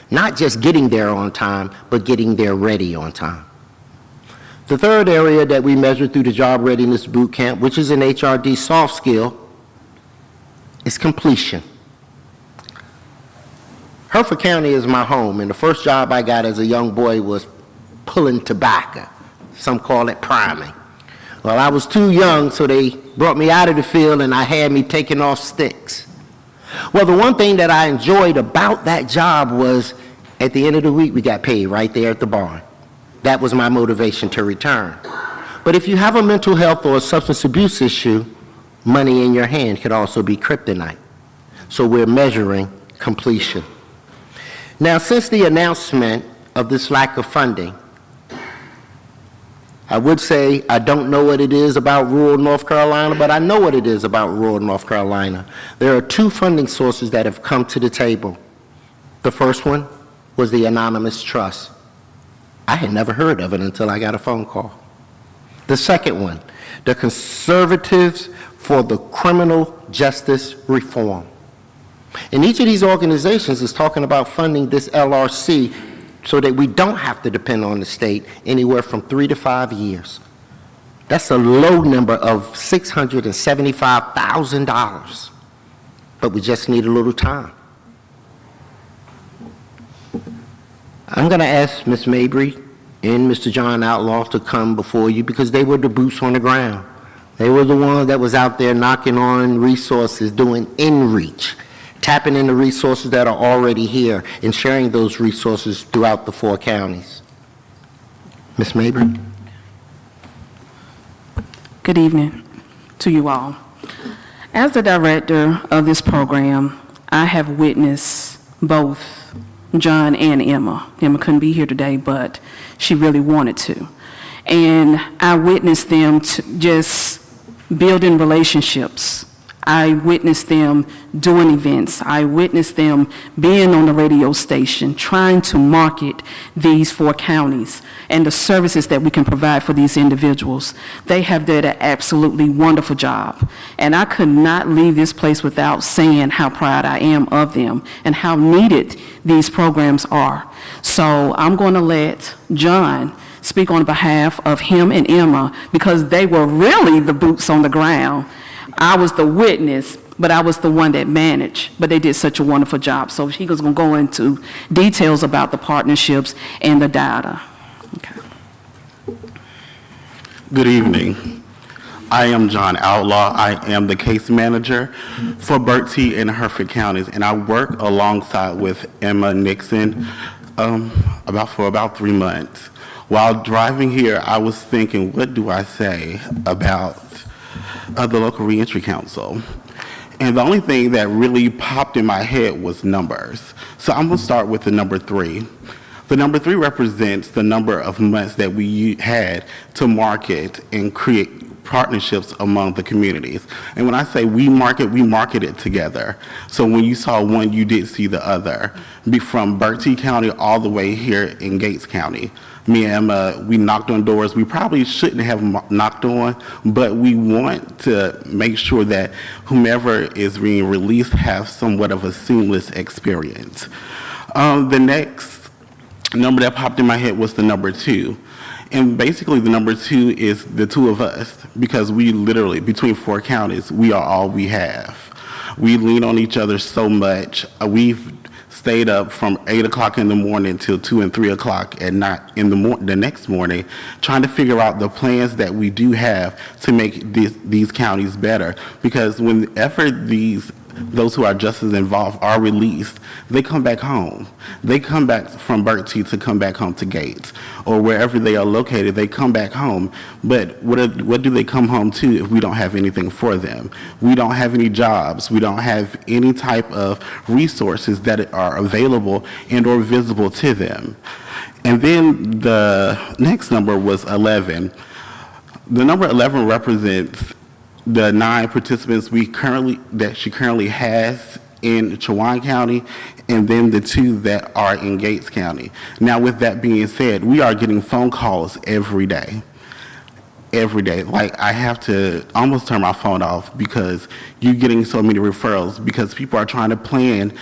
Not just getting there on time, but getting there ready on time. The third area that we measure through the Job Readiness Boot Camp, which is an HRD soft skill, is completion. Hertford County is my home, and the first job I got as a young boy was pulling tobacco. Some call it priming. Well, I was too young, so they brought me out of the field and I had me taking off sticks. Well, the one thing that I enjoyed about that job was at the end of the week, we got paid right there at the barn. That was my motivation to return. But if you have a mental health or a substance abuse issue, money in your hand could also be kryptonite. So we're measuring completion. Now, since the announcement of this lack of funding, I would say I don't know what it is about rural North Carolina, but I know what it is about rural North Carolina. There are 2 funding sources that have come to the table. The first one was the Anonymous Trust. I had never heard of it until I got a phone call. The second one, the Conservatives for the Criminal Justice Reform. And each of these organizations is talking about funding this LRC so that we don't have to depend on the state anywhere from 3 to 5 years. That's a low number of $675,000, but we just need a little time. I'm going to ask Ms. Mabry and Mr. John Outlaw to come before you because they were the boots on the ground. They were the ones that was out there knocking on resources, doing in-reach, tapping into resources that are already here and sharing those resources throughout the 4 counties. Ms. Mabry? Good evening to you all. As the director of this program, I have witnessed both John and Emma. Emma couldn't be here today, but she really wanted to. And I witnessed them just building relationships. I witnessed them doing events. I witnessed them being on the radio station, trying to market these 4 counties and the services that we can provide for these individuals. They have done an absolutely wonderful job. And I could not leave this place without saying how proud I am of them and how needed these programs are. So I'm going to let John speak on behalf of him and Emma because they were really the boots on the ground. I was the witness, but I was the one that managed, but they did such a wonderful job. So he was going to go into details about the partnerships and the data. Okay. Good evening. I am John Outlaw. I am the case manager for Bertie and Hertford counties, and I work alongside with Emma Nixon for about 3 months. While driving here, I was thinking, what do I say about the local reentry council? And the only thing that really popped in my head was numbers. So I'm going to start with the number 3. The number 3 represents the number of months that we had to market and create partnerships among the communities. And when I say we market it together. So when you saw one, you did see the other. From Berkeley County all the way here in Gates County. Me and Emma, we knocked on doors we probably shouldn't have knocked on, but we want to make sure that whomever is being released have somewhat of a seamless experience. The next number that popped in my head was the number 2. And basically the number 2 is the 2 of us, because we literally, between 4 counties, we are all we have. We lean on each other so much. We've stayed up from 8 o'clock in the morning till 2 and 3 o'clock at night in the next morning, trying to figure out the plans that we do have to make these counties better. Because whenever those who are just as involved are released, they come back home. They come back from Berkeley to come back home to Gates, or wherever they are located, they come back home. But what do they come home to if we don't have anything for them? We don't have any jobs. We don't have any type of resources that are available and or visible to them. And then the next number was 11. The number 11 represents the 9 participants that she currently has in Chowan County, and then the 2 that are in Gates County. Now, with that being said, we are getting phone calls every day. Every day. Like, I have to almost turn my phone off because you're getting so many referrals, because people are trying to plan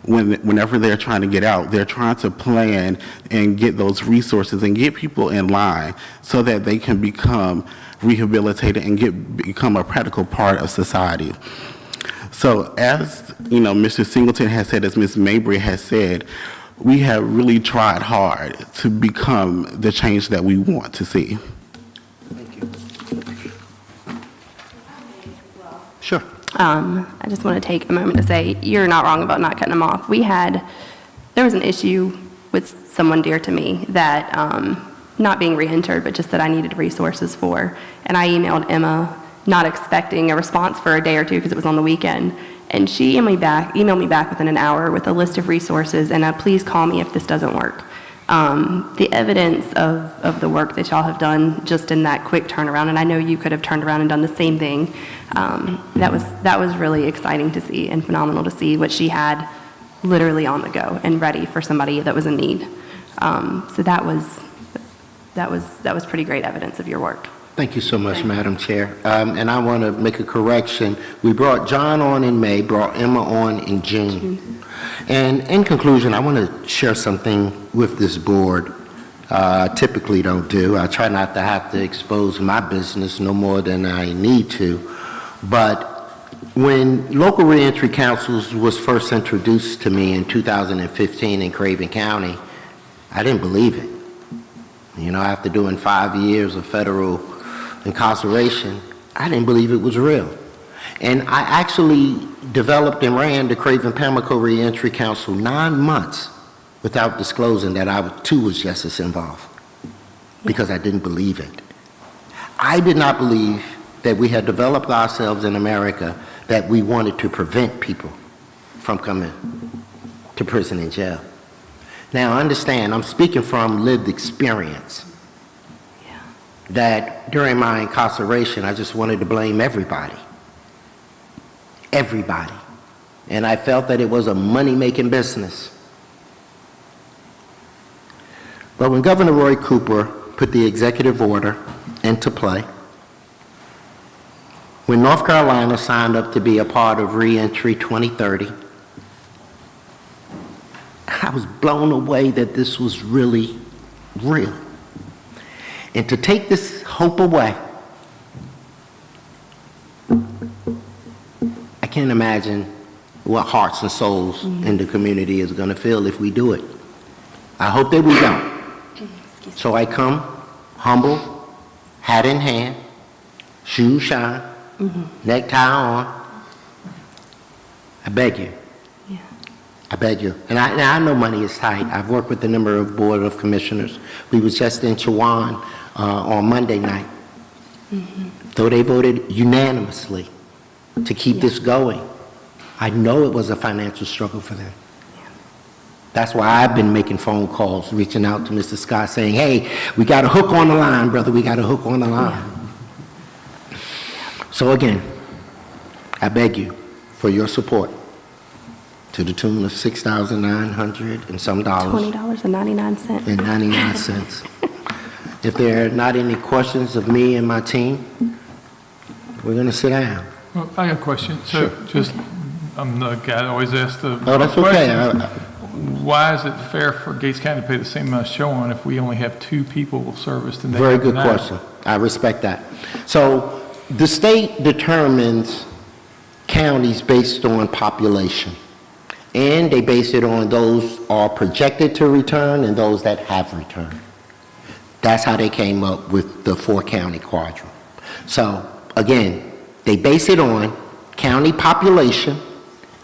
whenever they're trying to get out. They're trying to plan and get those resources and get people in line so that they can become rehabilitated and become a practical part of society. So as Mr. Singleton has said, as Ms. Mabry has said, we have really tried hard to become the change that we want to see. Thank you. Sure. I just want to take a moment to say, you're not wrong about not cutting them off. There was an issue with someone dear to me that, not being re-entered, but just that I needed resources for. And I emailed Emma, not expecting a response for a day or 2 because it was on the weekend. And she emailed me back within an hour with a list of resources and a please call me if this doesn't work. The evidence of the work that y'all have done just in that quick turnaround, and I know you could have turned around and done the same thing, that was really exciting to see and phenomenal to see what she had literally on the go and ready for somebody that was in need. So that was pretty great evidence of your work. Thank you so much, Madam Chair. And I want to make a correction. We brought John on in May, brought Emma on in June. And in conclusion, I want to share something with this board I typically don't do. I try not to have to expose my business no more than I need to. But when local reentry councils was first introduced to me in 2015 in Craven County, I didn't believe it. After doing 5 years of federal incarceration, I didn't believe it was real. And I actually developed and ran the Craven Pamlico Reentry Council 9 months without disclosing that I too was just as involved, because I didn't believe it. I did not believe that we had developed ourselves in America that we wanted to prevent people from coming to prison and jail. Now, understand, I'm speaking from lived experience. That during my incarceration, I just wanted to blame everybody. Everybody. And I felt that it was a money-making business. But when Governor Roy Cooper put the executive order into play, when North Carolina signed up to be a part of Reentry 2030, I was blown away that this was really real. And to take this hope away, I can't imagine what hearts and souls in the community is going to feel if we do it. I hope that we don't. So I come humble, hat in hand, shoes shine, necktie on. I beg you, I beg you. And I know money is tight. I've worked with a number of Board of Commissioners. We was just in Chowan on Monday night. Though they voted unanimously to keep this going, I know it was a financial struggle for them. That's why I've been making phone calls, reaching out to Mr. Scott saying, hey, we got a hook on the line, brother. We got a hook on the line. So again, I beg you for your support to the tune of $6,900 and some dollars. $20.99. And 99 cents. If there are not any questions of me and my team, we're going to sit down. Well, I got a question. So just, I'm the guy that always asks the Oh, that's okay. questions. Why is it fair for Gates County to pay the same amount of Chowan if we only have 2 people serviced? And they Very have good 9? question. I respect that. So the state determines counties based on population. And they base it on those are projected to return and those that have returned. That's how they came up with the 4-county quadrant. So again, they base it on county population,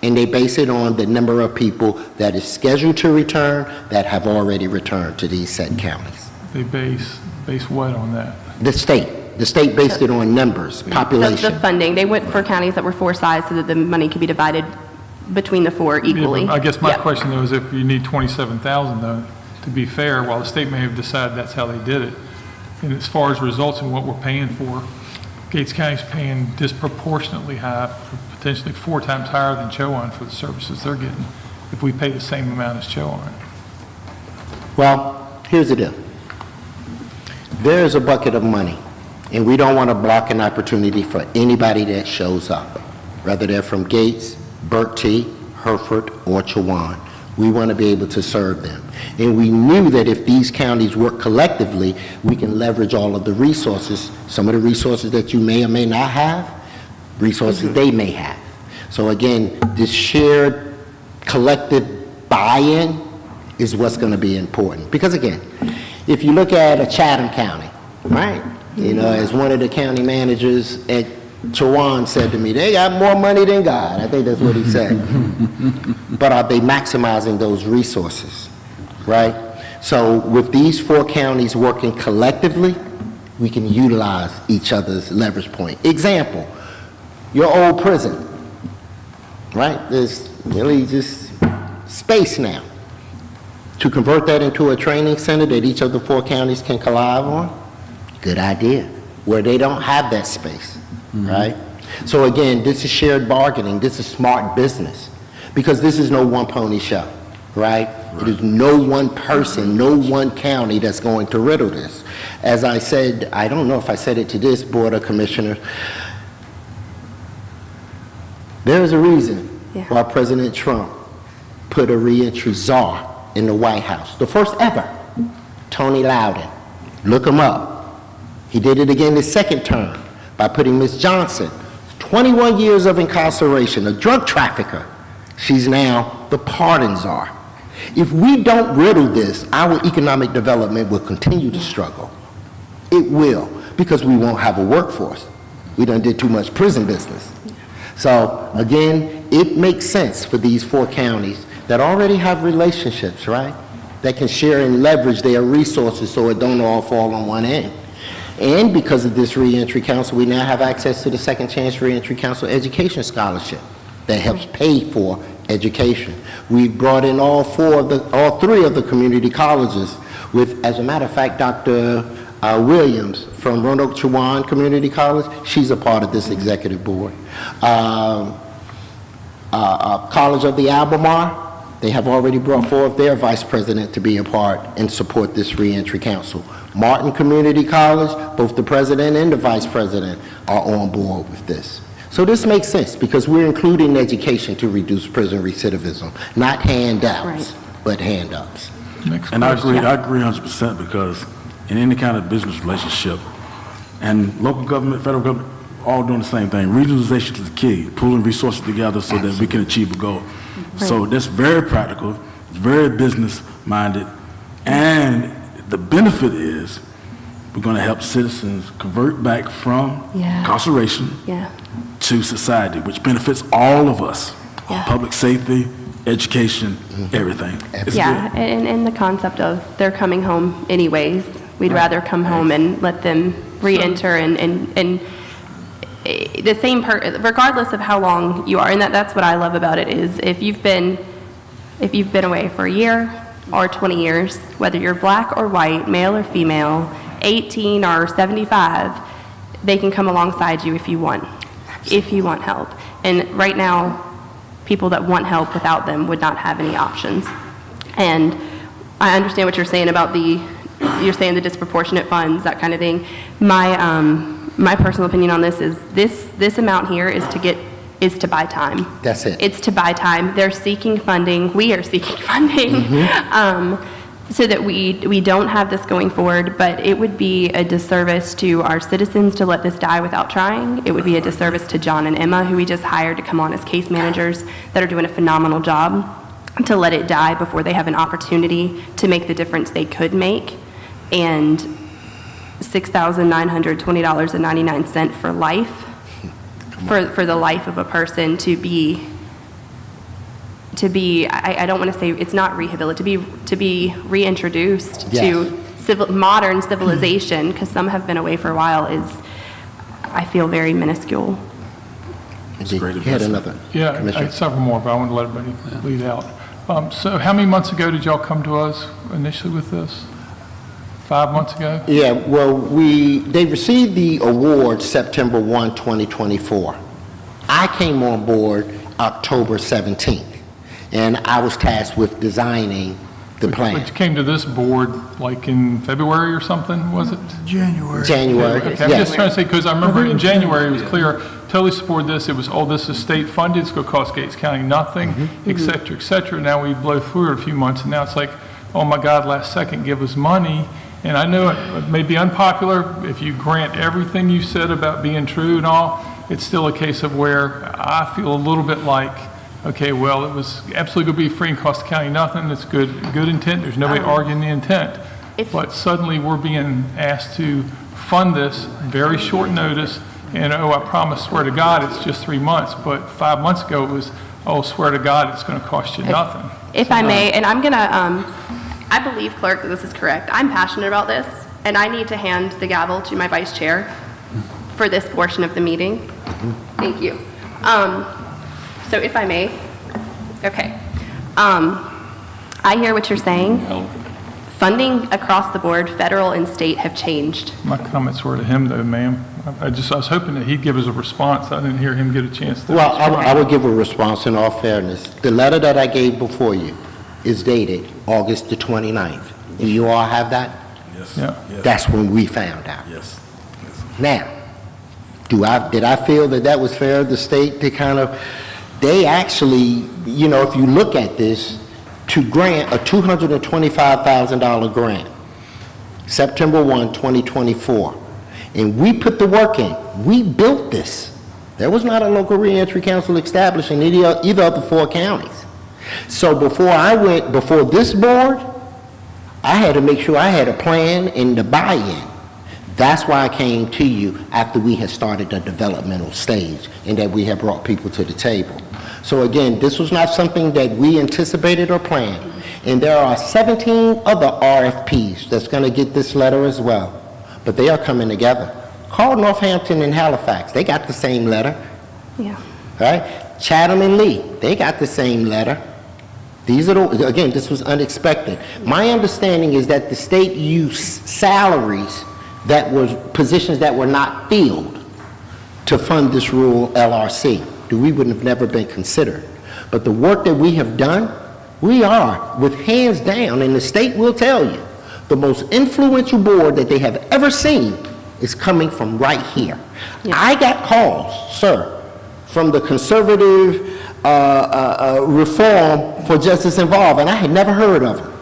and they base it on the number of people that is scheduled to return that have already returned to these said counties. They base what on that? The state based it on numbers, population. The funding, they went for counties that were 4 size so that the money could be divided between the 4 equally. Yeah, but I guess my Yeah. question though is if you need 27,000 though, to be fair, while the state may have decided that's how they did it, and as far as results and what we're paying for, Gates County's paying disproportionately high, potentially 4 times higher than Chowan for the services they're getting, if we pay the same amount as Chowan. Well, here's the deal. There's a bucket of money, and we don't want to block an opportunity for anybody that shows up, whether they're from Gates, Berkeley, Hereford, or Chowan. We want to be able to serve them. And we knew that if these counties work collectively, we can leverage all of the resources, some of the resources that you may or may not have, resources they may have. So again, this shared collective buy-in is what's going to be important. Because again, if you look at a Chatham County, right? You know, as one of the county managers at Chowan said to me, they got more money than God. I think that's what he said. But are they maximizing those resources, right? So with these 4 counties working collectively, we can utilize each other's leverage point. Example, your old prison, right? There's really just space now. To convert that into a training center that each of the 4 counties can collab on, good idea, where they don't have that space. Right? So again, this is shared bargaining. This is smart business because this is no one pony show, right? It is no one person, no one county that's going to riddle this. As I said, I don't know if I said it to this Board of Commissioners, there is a reason why President Trump put a reentry czar in the White House. The first ever, Tony Loudon. Look him up. He did it again his second term by putting Ms. Johnson, 21 years of incarceration, a drug trafficker. She's now the pardon czar. If we don't riddle this, our economic development will continue to struggle. It will, because we won't have a workforce. We done did too much prison business. So again, it makes sense for these 4 counties that already have relationships, right? That can share and leverage their resources so it don't all fall on one end. And because of this Reentry Council, we now have access to the Second Chance Reentry Council Education Scholarship that helps pay for education. We brought in all 3 of the community colleges with, as a matter of fact, Dr. Williams from Roanoke Chowan Community College, she's a part of this executive board. College of the Albemarle, they have already brought forth their vice president to be a part and support this Reentry Council. Martin Community College, both the president and the vice president are on board with this. So this makes sense because we're including education to reduce prison recidivism, not handouts, but hand-ups. And I agree 100% because in any kind of business relationship, and local government, federal government, all doing the same thing. Regionalization is the key, pulling resources together so that we can achieve a goal. So that's very practical, very business-minded, and the benefit is we're going to help citizens convert back from incarceration to society, which benefits all of us. Public safety, education, everything. It's Yeah, good. and the concept of they're coming home anyways. We'd rather come home and let them re-enter and the same regardless of how long you are. And that's what I love about it is if you've been away for a year or 20 years, whether you're black or white, male or female, 18 or 75, they can come alongside you if you want help. And right now, people that want help without them would not have any options. And I understand what you're saying about you're saying the disproportionate funds, that kind of thing. My personal opinion on this is this amount here is to buy time. That's it. It's to buy time. They're seeking funding. We are seeking funding. So that we don't have this going forward, but it would be a disservice to our citizens to let this die without trying. It would be a disservice to John and Emma, who we just hired to come on as case managers that are doing a phenomenal job, to let it die before they have an opportunity to make the difference they could make. And $6,920.99 for life, for the life of a person to be, I don't want to say, it's not rehabilitated, to be reintroduced Yes. to modern civilization, because some have been away for a while, I feel very minuscule. Indeed. great You had investment. another, Yeah, I Commissioner. had several more, but I want to let everybody lead out. So how many months ago did y'all come to us initially with this? 5 months ago? Yeah, well, they received the award September 1, 2024. I came on board October 17th, and I was tasked with designing the plan. But you came to this board like in February or something, was it? January. January, Okay, I'm just yes. trying to say, because I remember in January, it was clear, totally support this, it was, oh, this is state funded, it's going to cost Gates County nothing, et cetera, et cetera. Now we blow through it a few months, and now it's like, oh my God, last second, give us money. And I know it may be unpopular, if you grant everything you said about being true and all, it's still a case of where I feel a little bit like, okay, well, it was absolutely going to be free and cost the county nothing, it's good intent, there's nobody arguing the intent. But suddenly we're being asked to fund this very short notice, and oh, I promise, swear to God, it's just 3 months, but 5 months ago it was, oh, swear to God, it's going to cost you nothing. If I may, and I'm going to, I believe, Clerk, that this is correct. I'm passionate about this, and I need to hand the gavel to my vice chair for this portion of the meeting. Thank you. So if I may, okay. I hear what you're saying. Funding across the board, federal and state, have changed. My comments were to him, though, ma'am. I was hoping that he'd give us a response. I didn't hear him get a chance to. Well, I will give a response in all fairness. The letter that I gave before you is dated August the 29th. Do you all have that? Yes. Yeah. Yes. That's when we found out. Yes. Now, did I feel that that was fair of the state to kind of, they actually, you know, if you look at this, to grant a $225,000 grant, September 1, 2024, and we put the work in. We built this. There was not a local reentry council established in either of the 4 counties. So before this board, I had to make sure I had a plan and the buy-in. That's why I came to you after we had started the developmental stage and that we had brought people to the table. So again, this was not something that we anticipated or planned. And there are 17 other RFPs that's going to get this letter as well. But they are coming together. Call Northampton and Halifax. They got the same letter. Yeah. Right? Chatham and Lee, they got the same letter. These are again, this was unexpected. My understanding is that the state used salaries that were positions that were not filled to fund this rural LRC. We would have never been considered. But the work that we have done, we are, with hands down, and the state will tell you, the most influential board that they have ever seen is coming from right here. Yeah. I got calls, sir, from the conservative Reform for Justice Involved, and I had never heard of them.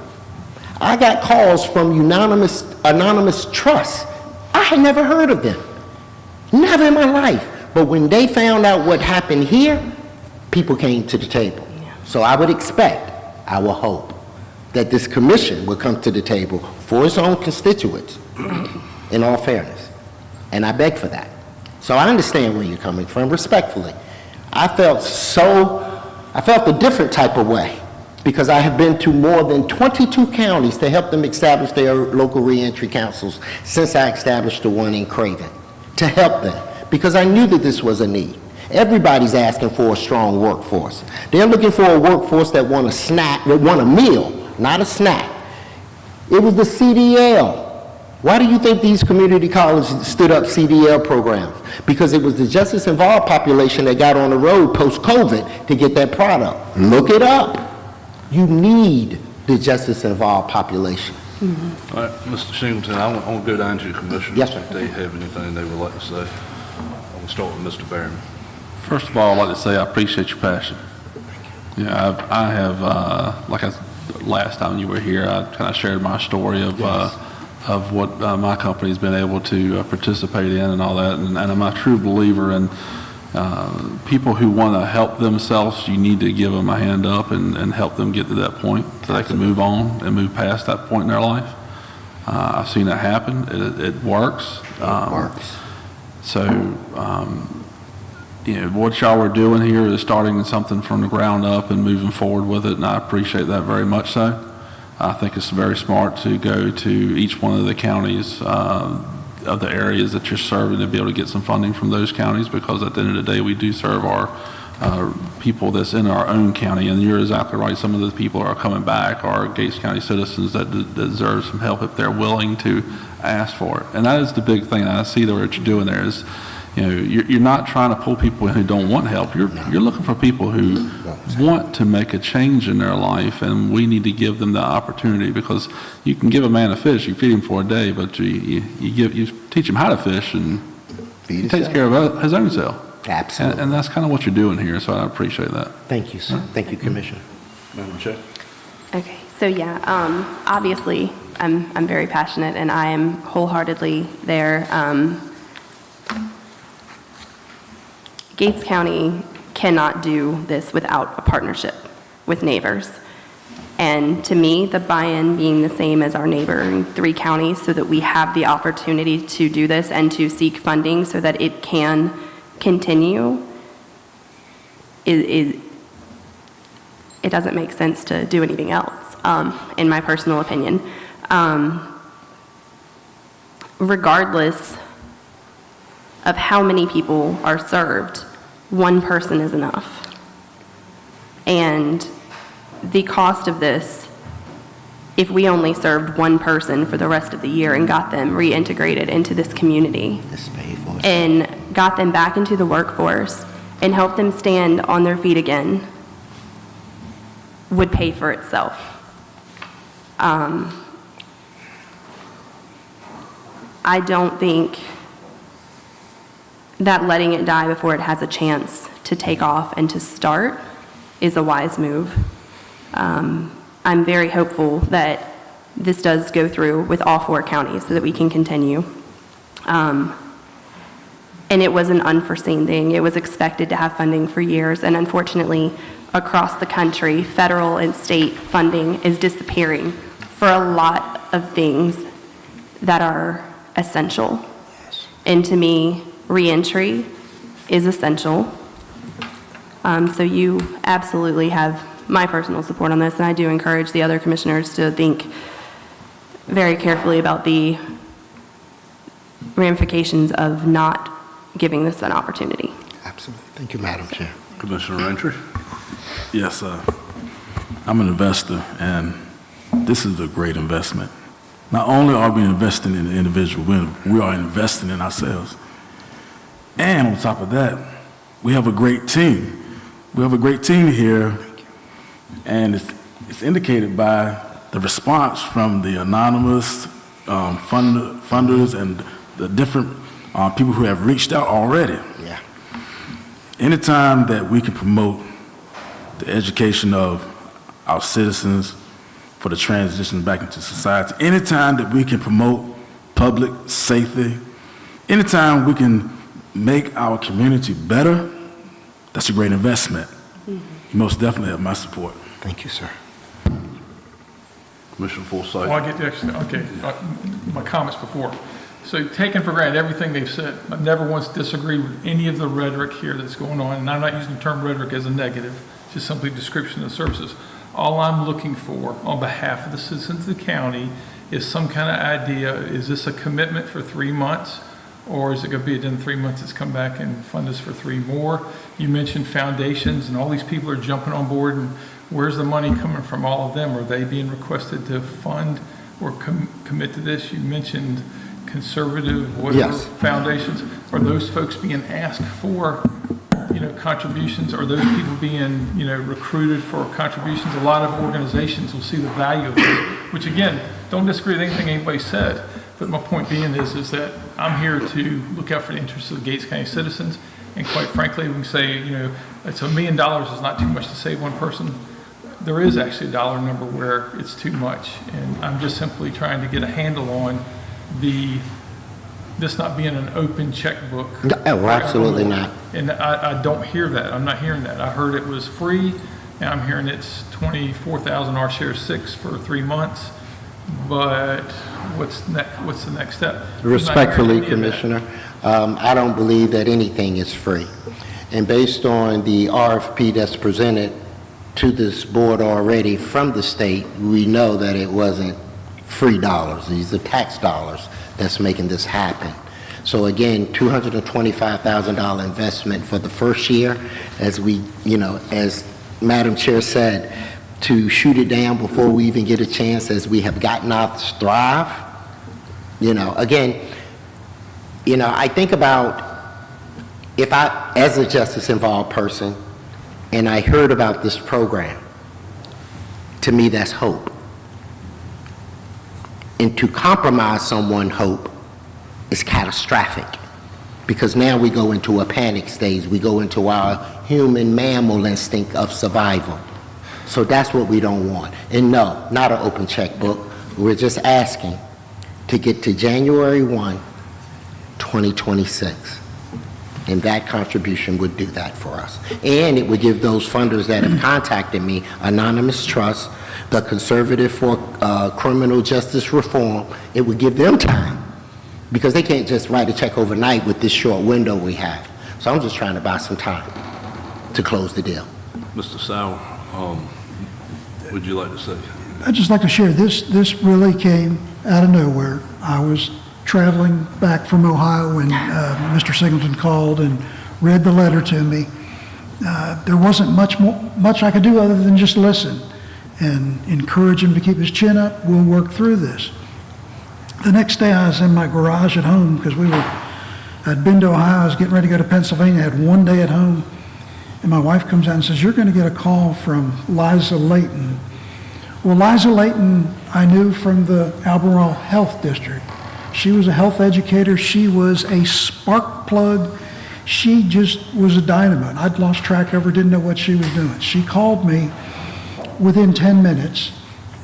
I got calls from Anonymous Trust. I had never heard of them. Never in my life. But when they found out what happened here, people came to the table. So I would expect, I will hope, that this commission will come to the table for its own constituents, in all fairness. And I beg for that. So I understand where you're coming from, respectfully. I felt so I felt a different type of way because I have been to more than 22 counties to help them establish their local reentry councils since I established the one in Craven, to help them, because I knew that this was a need. Everybody's asking for a strong workforce. They're looking for a workforce that want a snack, that want a meal, not a snack. It was the CDL. Why do you think these community colleges stood up CDL programs? Because it was the justice involved population that got on the road post-COVID to get that product. Look it up. You need the justice involved population. All right, Mr. Singleton, I want to go down to your commissioners. Yes, sir. If they have anything they would like to say. I'm going to start with Mr. Barron. First of all, I'd like to say I appreciate your passion. Yeah, I have, last time you were here, I kind of shared my story of what my company's been able to participate in and all that, and I'm a true believer in people who want to help themselves. You need to give them a hand up and help them get to that point so they can move on and move past that point in their life. I've seen it happen. It works. It works. So, what y'all are doing here is starting something from the ground up and moving forward with it, and I appreciate that very much so. I think it's very smart to go to each one of the counties of the areas that you're serving to be able to get some funding from those counties, because at the end of the day, we do serve our people that's in our own county, and you're exactly right. Some of the people are coming back are Gates County citizens that deserve some help if they're willing to ask for it. And that is the big thing I see that what you're doing there is, you're not trying to pull people in who don't want help. You're looking for people who want to make a change in their life, and we need to give them the opportunity, because you can give a man a fish, you feed him for a day, but you teach him how to fish, and he takes care of his own self. Absolutely. And that's kind of what you're doing here, so I appreciate that. Thank you, sir. Thank you, Commissioner. Madam Chair. Okay, so yeah, obviously, I'm very passionate, and I am wholeheartedly there. Gates County cannot do this without a partnership with neighbors. And to me, the buy-in being the same as our neighboring 3 counties, so that we have the opportunity to do this and to seek funding so that it can continue, it doesn't make sense to do anything else, in my personal opinion. Regardless of how many people are served, one person is enough. And the cost of this, if we only served one person for the rest of the year and got them reintegrated into this community and got them back into the workforce and helped them stand on their feet again, would pay for itself. I don't think that letting it die before it has a chance to take off and to start is a wise move. I'm very hopeful that this does go through with all 4 counties so that we can continue. And it was an unforeseen thing. It was expected to have funding for years, and unfortunately, across the country, federal and state funding is disappearing for a lot of things that are essential. And to me, reentry is essential. So you absolutely have my personal support on this, and I do encourage the other commissioners to think very carefully about the ramifications of not giving this an opportunity. Absolutely. Thank you, Madam Chair. Commissioner Rentry. Yes, I'm an investor, and this is a great investment. Not only are we investing in the individual, we are investing in ourselves. And on top of that, we have a great team. We have a great team here, and it's indicated by the response from the anonymous funders and the different people who have reached out already. Yeah. Anytime that we can promote the education of our citizens for the transition back into society, anytime that we can promote public safety, anytime we can make our community better, that's a great investment. You most definitely have my support. Thank you, sir. Commissioner Forsyth. Well, I get the extra, okay, my comments before. So taking for granted everything they've said, I've never once disagreed with any of the rhetoric here that's going on, and I'm not using the term rhetoric as a negative. just simply description of the services. All I'm looking for on behalf of the citizens of the county is some kind of idea, is this a commitment for 3 months? Or is it going to be in 3 months, it's come back and fund us for 3 more? You mentioned foundations, and all these people are jumping on board, and where's the money coming from, all of them? Are they being requested to fund or commit to this? You mentioned conservative, whatever, Yes. foundations. Are those folks being asked for, contributions? Are those people being, recruited for contributions? A lot of organizations will see the value of this, which again, don't disagree with anything anybody said. But my point being is that I'm here to look out for the interests of the Gates County citizens. And quite frankly, we can say, it's $1 million is not too much to save one person. There is actually a dollar number where it's too much. And I'm just simply trying to get a handle on this not being an open checkbook. Oh, absolutely not. And I don't hear that. I'm not hearing that. I heard it was free. Now I'm hearing it's 24,000, our share 6 for 3 months. But what's the next step? Respectfully, Commissioner, I don't believe that anything is free. And based on the RFP that's presented to this board already from the state, we know that it wasn't free dollars. These are tax dollars that's making this happen. So again, $225,000 investment for the first year, as as Madam Chair said, to shoot it down before we even get a chance, as we have gotten off Thrive. I think about if I, as a justice-involved person, and I heard about this program, to me, that's hope. And to compromise someone's hope is catastrophic, because now we go into a panic stage. We go into our human mammal instinct of survival. So that's what we don't want. And no, not an open checkbook. We're just asking to get to January 1, 2026. And that contribution would do that for us. And it would give those funders that have contacted me, Anonymous Trust, the Conservative for Criminal Justice Reform, it would give them time, because they can't just write a check overnight with this short window we have. So I'm just trying to buy some time to close the deal. Mr. Sauer, would you like to say? I'd just like to share, this really came out of nowhere. I was traveling back from Ohio when Mr. Singleton called and read the letter to me. There wasn't much I could do other than just listen and encourage him to keep his chin up. We'll work through this. The next day I was in my garage at home, because I'd been to Ohio, I was getting ready to go to Pennsylvania, I had one day at home, and my wife comes out and says, "You're going to get a call from Liza Layton." Well, Liza Layton I knew from the Albemarle Health District. She was a health educator. She was a spark plug. She just was a dynamo. I'd lost track of her, didn't know what she was doing. She called me within 10 minutes,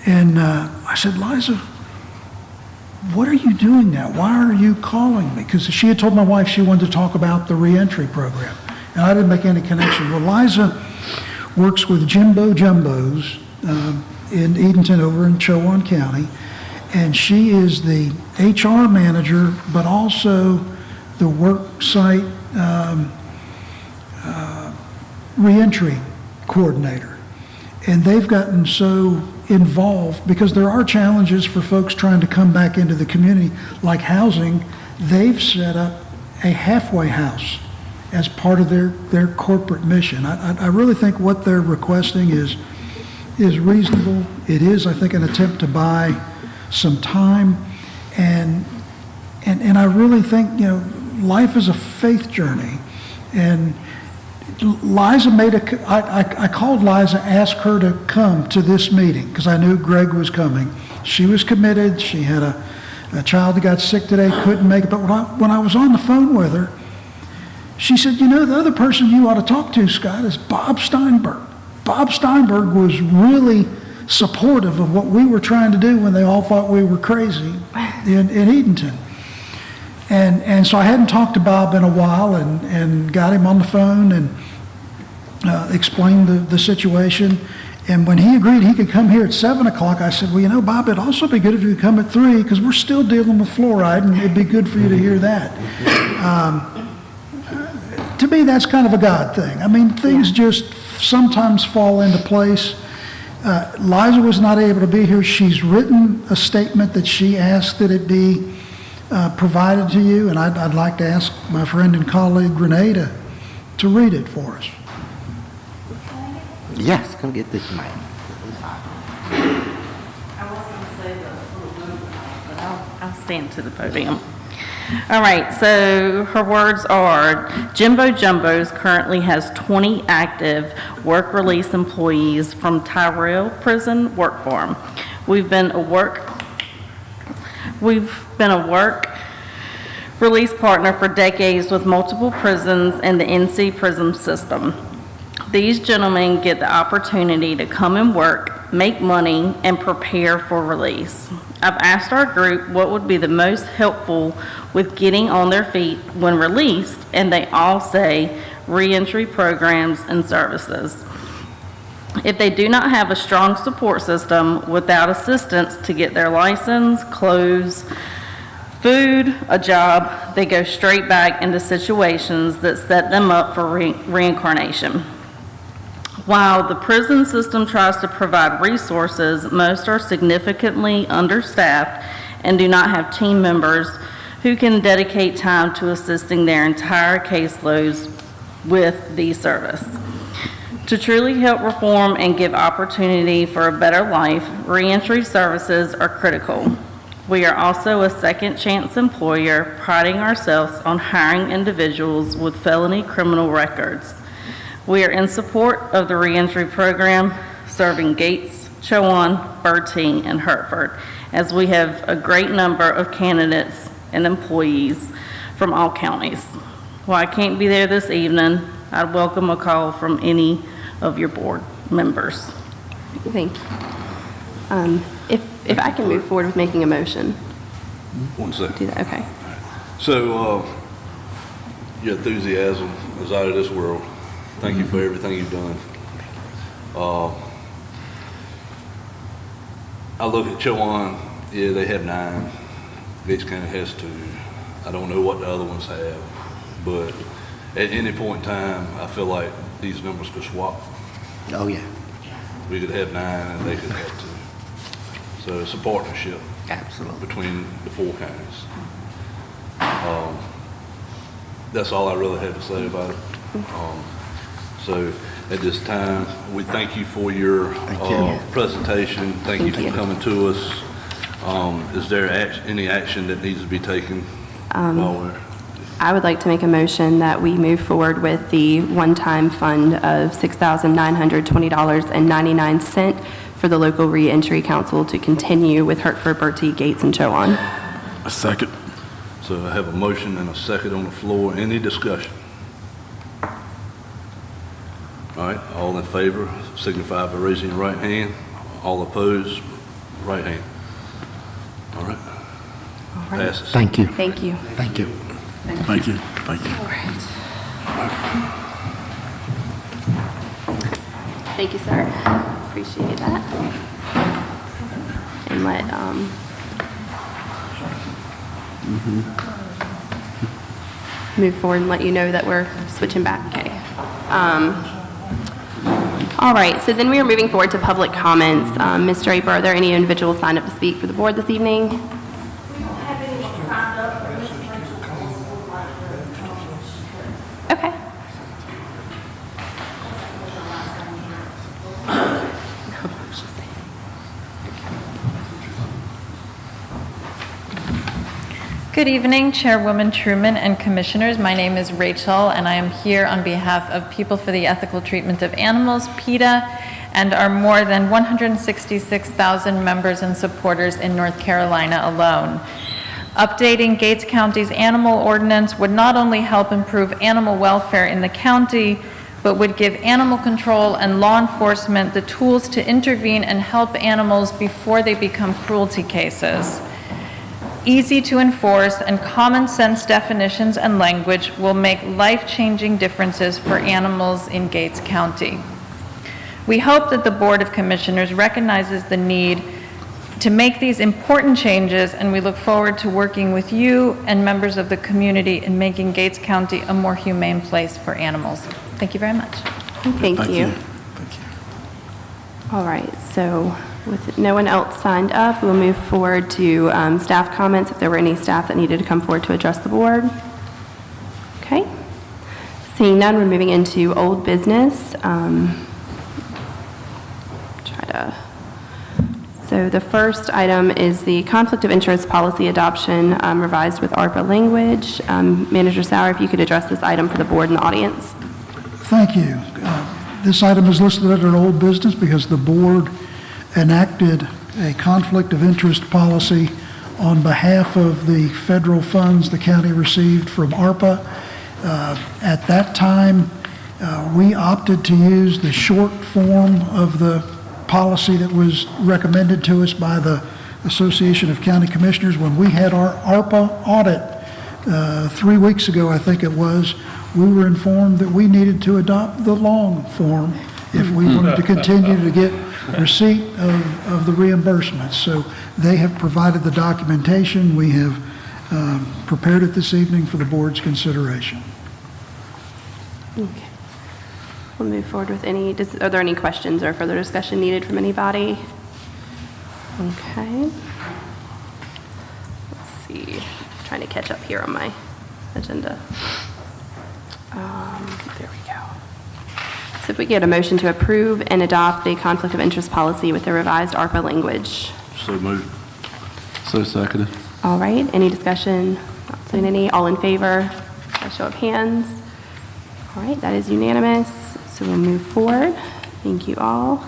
and I said, "Liza, what are you doing now? Why are you calling me?" Because she had told my wife she wanted to talk about the reentry program, and I didn't make any connection. Well, Liza works with Jimbo Jumbos in Edenton over in Chowan County, and she is the HR manager, but also the work site reentry coordinator. And they've gotten so involved, because there are challenges for folks trying to come back into the community, like housing. They've set up a halfway house as part of their corporate mission. I really think what they're requesting is reasonable. It is, I think, an attempt to buy some time, and I really think, life is a faith journey. And Liza I called Liza, asked her to come to this meeting, because I knew Greg was coming. She was committed. She had a child that got sick today, couldn't make it. But when I was on the phone with her, she said, "The other person you ought to talk to, Scott, is Bob Steinberg." Bob Steinberg was really supportive of what we were trying to do when they all thought we were crazy in Edenton. And so I hadn't talked to Bob in a while, and got him on the phone and explained the situation. And when he agreed he could come here at 7 o'clock, I said, "Well, Bob, it'd also be good if you could come at 3, because we're still dealing with fluoride, and it'd be good for you to hear that." to me, that's kind of a God thing. I mean, things just sometimes fall into place. Liza was not able to be here. She's written a statement that she asked that it be provided to you, and I'd like to ask my friend and colleague Renee to read it for us. Yes, come get this mic. I'll stand to the podium. All right, so her words are, Jimbo Jumbos currently has 20 active work release employees from Tyrell Prison Work Farm. We've been a work release partner for decades with multiple prisons and the NC prison system. These gentlemen get the opportunity to come and work, make money, and prepare for release. I've asked our group what would be the most helpful with getting on their feet when released, and they all say reentry programs and services. If they do not have a strong support system without assistance to get their license, clothes, food, a job, they go straight back into situations that set them up for reincarnation. While the prison system tries to provide resources, most are significantly understaffed and do not have team members who can dedicate time to assisting their entire caseloads with the service. To truly help reform and give opportunity for a better life, reentry services are critical. We are also a second chance employer, priding ourselves on hiring individuals with felony criminal records. We are in support of the reentry program serving Gates, Chowan, Bertie, and Hertford, as we have a great number of candidates and employees from all counties. While I can't be there this evening, I'd welcome a call from any of your board members. Thank you. If I can move forward with making a motion. 1 second. Do that, okay. So, your enthusiasm is out of this world. Thank you for everything you've done. I look at Chowan, yeah, they have 9. Gates County has 2. I don't know what the other ones have, but at any point in time, I feel like these numbers could swap. Oh, yeah. We could have 9 and they could have 2. So it's a partnership. Absolutely. Between the 4 counties. That's all I really have to say about it. So at this time, we thank you for your presentation. Thank you for coming to us. Is there any action that needs to be taken while we're... I would like to make a motion that we move forward with the one-time fund of $6,920.99 for the local reentry council to continue with Hertford, Bertie, Gates, and Chowan. A second. So I have a motion and a second on the floor. Any discussion? All right, all in favor signify by raising your right hand. All opposed, right hand. All right. Passes. Thank you. Thank you. Thank you. Thank you. Thank you. All right. Thank you, sir. Appreciate that. And let, move forward and let you know that we're switching back, okay. All right, so then we are moving forward to public comments. Ms. Draper, are there any individuals signed up to speak for the board this evening? We don't have anyone signed up, but Ms. Rachel Coles would like to. Okay. Good evening, Chairwoman Truman and Commissioners. My name is Rachel, and I am here on behalf of People for the Ethical Treatment of Animals, PETA, and our more than 166,000 members and supporters in North Carolina alone. Updating Gates County's animal ordinance would not only help improve animal welfare in the county, but would give animal control and law enforcement the tools to intervene and help animals before they become cruelty cases. Easy to enforce and common sense definitions and language will make life-changing differences for animals in Gates County. We hope that the Board of Commissioners recognizes the need to make these important changes, and we look forward to working with you and members of the community in making Gates County a more humane place for animals. Thank you very much. Thank you. All right, so with no one else signed up, we'll move forward to staff comments, if there were any staff that needed to come forward to address the board. Okay. Seeing none, we're moving into old business. So the first item is the conflict of interest policy adoption revised with ARPA language. Manager Sauer, if you could address this item for the board and the audience. Thank you. This item is listed under old business because the board enacted a conflict of interest policy on behalf of the federal funds the county received from ARPA. At that time, we opted to use the short form of the policy that was recommended to us by the Association of County Commissioners. When we had our ARPA audit 3 weeks ago, I think it was, we were informed that we needed to adopt the long form if we wanted to continue to get receipt of the reimbursements. So they have provided the documentation. We have prepared it this evening for the board's consideration. Okay. We'll move forward with any, are there any questions or further discussion needed from anybody? Okay. Let's see, trying to catch up here on my agenda. There we go. So if we get a motion to approve and adopt the conflict of interest policy with the revised ARPA language. So moved. So seconded. All right, any discussion? Not seeing any. All in favor? By show of hands. All right, that is unanimous. So we'll move forward. Thank you all.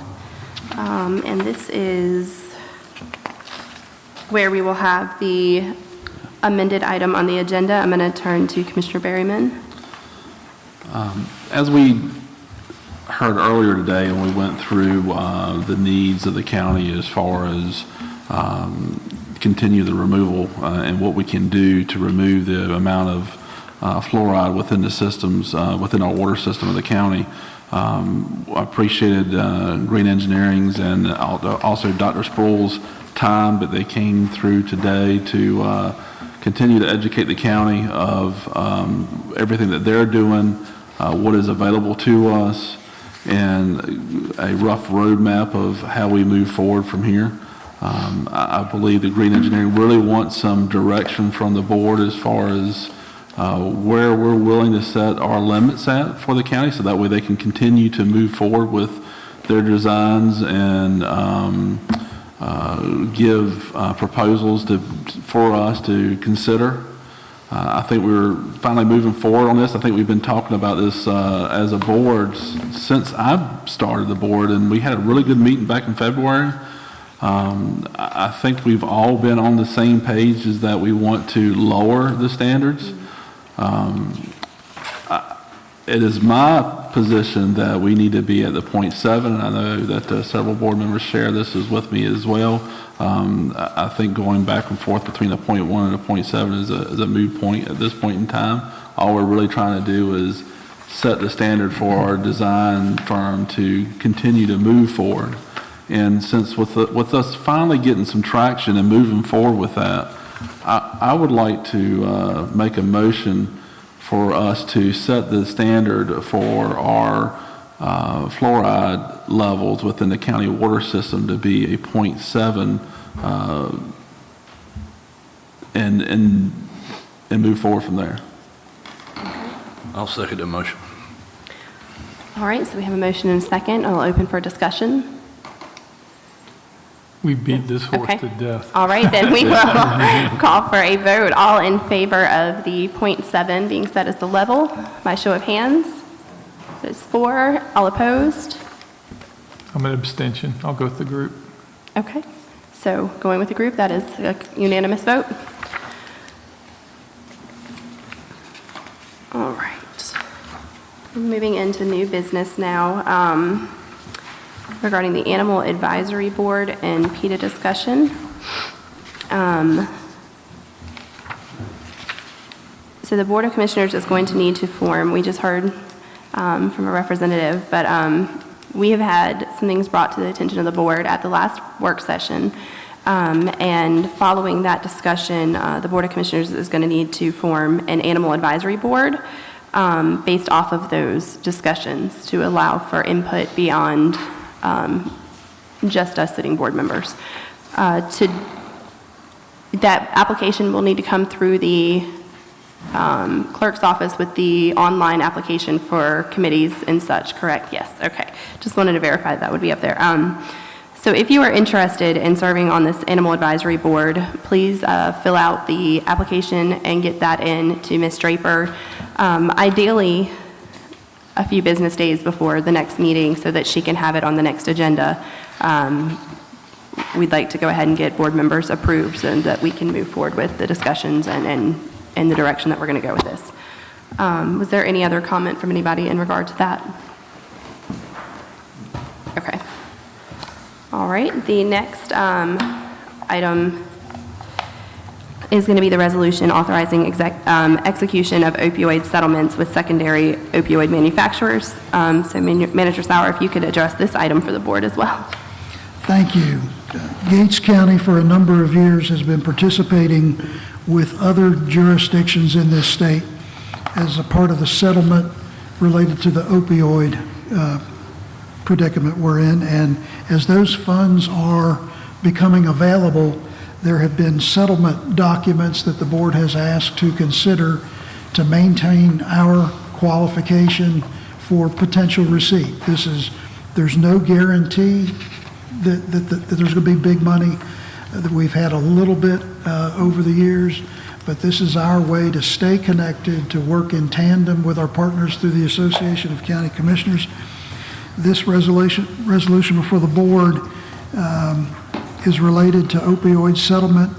And this is where we will have the amended item on the agenda. I'm going to turn to Commissioner Berryman. As we heard earlier today, when we went through the needs of the county as far as continue the removal and what we can do to remove the amount of fluoride within the systems, within our water system of the county. I appreciated Green Engineering's and also Dr. Sproul's time that they came through today to continue to educate the county of everything that they're doing, what is available to us, and a rough roadmap of how we move forward from here. I believe that Green Engineering really wants some direction from the board as far as where we're willing to set our limits at for the county, so that way they can continue to move forward with their designs and give proposals for us to consider. I think we're finally moving forward on this. I think we've been talking about this as a board since I started the board, and we had a really good meeting back in February. I think we've all been on the same page, is that we want to lower the standards. It is my position that we need to be at the 0.7, and I know that several board members share this with me as well. I think going back and forth between a 0.1 and a 0.7 is a moot point at this point in time. All we're really trying to do is set the standard for our design firm to continue to move forward. And since with us finally getting some traction and moving forward with that, I would like to make a motion for us to set the standard for our fluoride levels within the county water system to be a 0.7 and move forward from there. I'll second the motion. All right, so we have a motion and a second. I'll open for discussion. We beat this horse Okay. to death. All right, then we will call for a vote. All in favor of the 0.7 being set as the level by show of hands? There's 4. All opposed? I'm an abstention. I'll go with the group. Okay, so going with the group, that is a unanimous vote. All right. Moving into new business now. Regarding the Animal Advisory Board and PETA discussion. So the Board of Commissioners is going to need to form, we just heard from a representative, but we have had some things brought to the attention of the board at the last work session And following that discussion, the Board of Commissioners is going to need to form an animal advisory board based off of those discussions to allow for input beyond just us sitting board members. That application will need to come through the clerk's office with the online application for committees and such, correct? Yes, okay. Just wanted to verify that would be up there. So if you are interested in serving on this Animal Advisory Board, please fill out the application and get that in to Ms. Draper, ideally a few business days before the next meeting so that she can have it on the next agenda. We'd like to go ahead and get board members approved so that we can move forward with the discussions and the direction that we're going to go with this. Was there any other comment from anybody in regard to that? Okay. All right, the next item is going to be the resolution authorizing execution of opioid settlements with secondary opioid manufacturers. So Manager Sauer, if you could address this item for the board as well. Thank you. Gates County for a number of years has been participating with other jurisdictions in this state as a part of the settlement related to the opioid predicament we're in. And as those funds are becoming available, there have been settlement documents that the board has asked to consider to maintain our qualification for potential receipt. There's no guarantee that there's going to be big money. That we've had a little bit over the years, but this is our way to stay connected, to work in tandem with our partners through the Association of County Commissioners. This resolution before the board is related to opioid settlement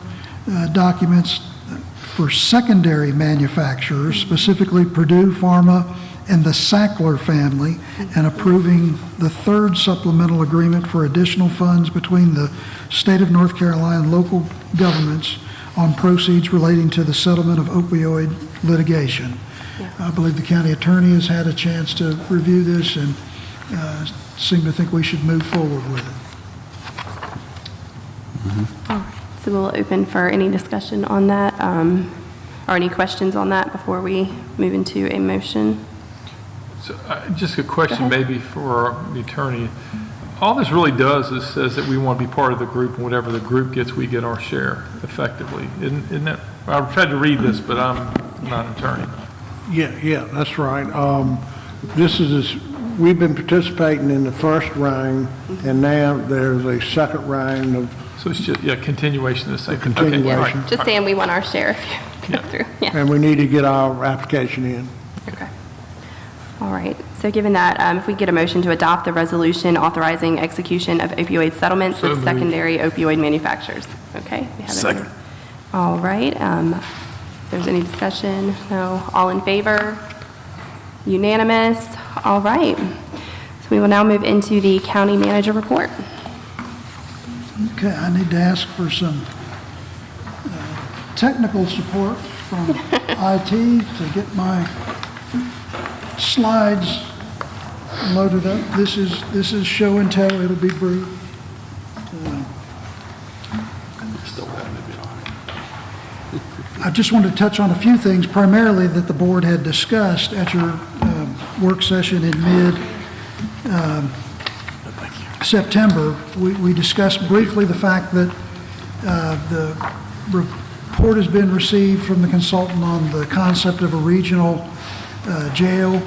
documents for secondary manufacturers, specifically Purdue Pharma and the Sackler family, and approving the third supplemental agreement for additional funds between the state of North Carolina and local governments on proceeds relating to the settlement of opioid litigation. Yeah. I believe the county attorney has had a chance to review this and seem to think we should move forward with it. All right, so we'll open for any discussion on that or any questions on that before we move into a motion. So, just a question maybe for the attorney. All this really does is says that we want to be part of the group, and whatever the group gets, we get our share effectively. Isn't that, I've tried to read this, but I'm not an attorney. Yeah, that's right. We've been participating in the first round, and now there's a second round of. So it's just, continuation of the second. Continuation. Okay, right. Just saying we want our share if you go through. Yeah. And we need to get our application in. Okay. All right, so given that, if we get a motion to adopt the resolution authorizing execution of opioid settlements with secondary opioid manufacturers. Okay? We have Second. All right, if there's any discussion, no, all in favor? Unanimous? All right. So we will now move into the county manager report. Okay, I need to ask for some technical support from IT to get my slides loaded up. This is show and tell. It'll be brief. I just wanted to touch on a few things, primarily that the board had discussed at your work session in mid-September. We discussed briefly the fact that the report has been received from the consultant on the concept of a regional jail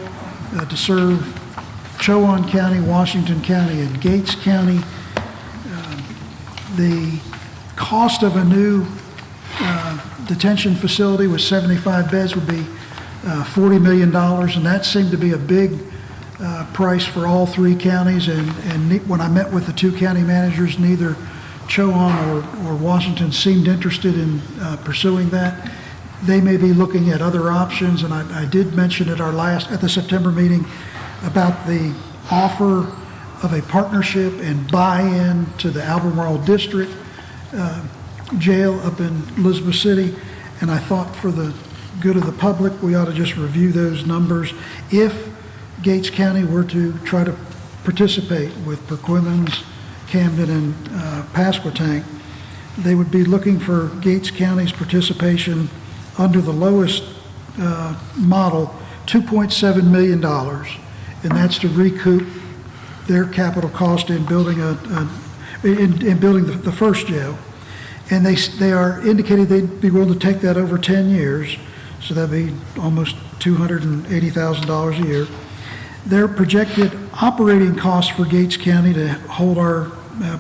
to serve Chowan County, Washington County, and Gates County. The cost of a new detention facility with 75 beds would be $40 million, and that seemed to be a big price for all three counties. And when I met with the two county managers, neither Chowan or Washington seemed interested in pursuing that. They may be looking at other options, and I did mention at the September meeting about the offer of a partnership and buy-in to the Albemarle District jail up in Elizabeth City, and I thought for the good of the public, we ought to just review those numbers. If Gates County were to try to participate with Perquimans, Camden, and Pasquotank, They would be looking for Gates County's participation under the lowest model, $2.7 million, and that's to recoup their capital cost in building building the first jail. And they are indicating they'd be willing to take that over 10 years, so that'd be almost $280,000 a year. Their projected operating costs for Gates County to hold our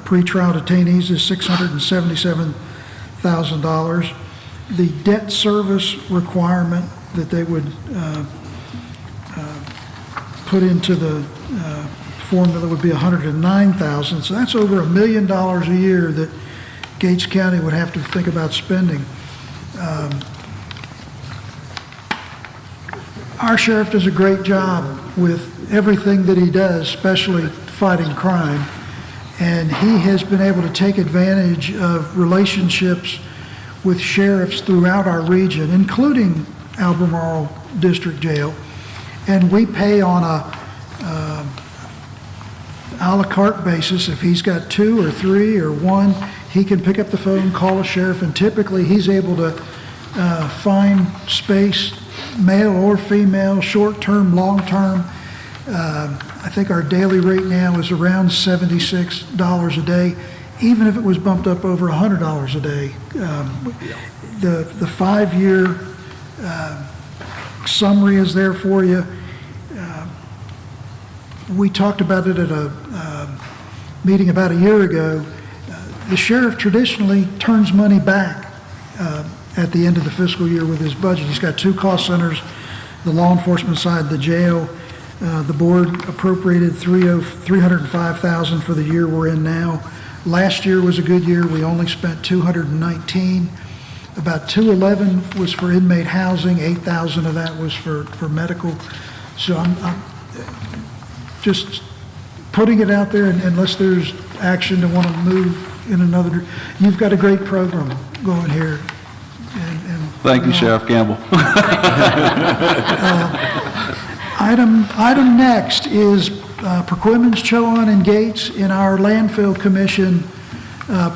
pretrial detainees is $677,000. The debt service requirement that they would put into the formula would be $109,000. So that's over $1 million a year that Gates County would have to think about spending. Our sheriff does a great job with everything that he does, especially fighting crime. And he has been able to take advantage of relationships with sheriffs throughout our region, including Albemarle District Jail. And we pay on a la carte basis. If he's got 2 or 3 or 1, he can pick up the phone, call a sheriff, and typically he's able to find space, male or female, short-term, long-term. I think our daily rate now is around $76 a day, even if it was bumped up over $100 a day. The 5-year summary is there for you. We talked about it at a meeting about a year ago. The sheriff traditionally turns money back at the end of the fiscal year with his budget. He's got 2 cost centers, the law enforcement side, the jail. The board appropriated $305,000 for the year we're in now. Last year was a good year. We only spent $219. About $211 was for inmate housing. $8,000 of that was for medical. So I'm just putting it out there, and unless there's action to want to move in another, you've got a great program going here. Thank you, Sheriff Campbell. Item next is Perquimans, Chowan, and Gates in our landfill commission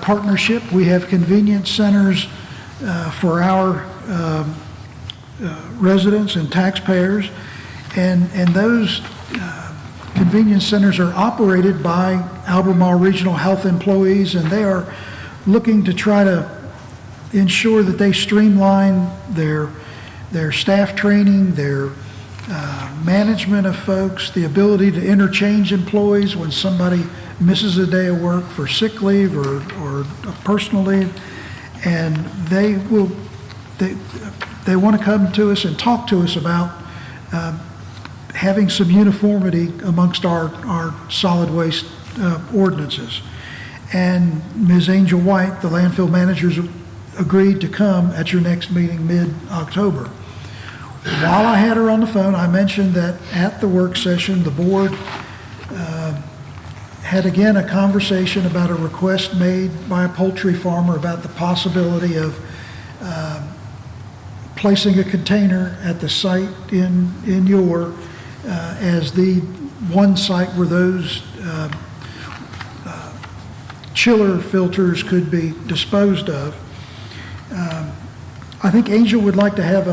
partnership. We have convenience centers for our residents and taxpayers, and those convenience centers are operated by Albemarle Regional Health employees, and they are looking to try to ensure that they streamline their staff training, their management of folks, the ability to interchange employees when somebody misses a day of work for sick leave or personal leave, and they want to come to us and talk to us about having some uniformity amongst our solid waste ordinances. And Ms. Angel White, the landfill managers, agreed to come at your next meeting mid-October. While I had her on the phone, I mentioned that at the work session, the board had again a conversation about a request made by a poultry farmer about the possibility of placing a container at the site in Yor as the one site where those chiller filters could be disposed of. I think Angel would like to have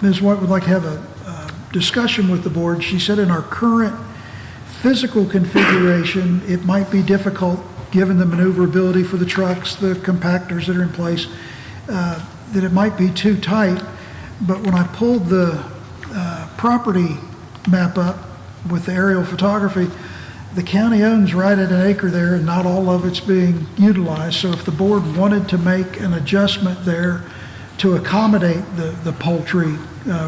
Ms. White would like to have a discussion with the board. She said in our current physical configuration, it might be difficult, given the maneuverability for the trucks, the compactors that are in place, that it might be too tight. But when I pulled the property map up with the aerial photography, the county owns right at an acre there, and not all of it's being utilized. So if the board wanted to make an adjustment there to accommodate the poultry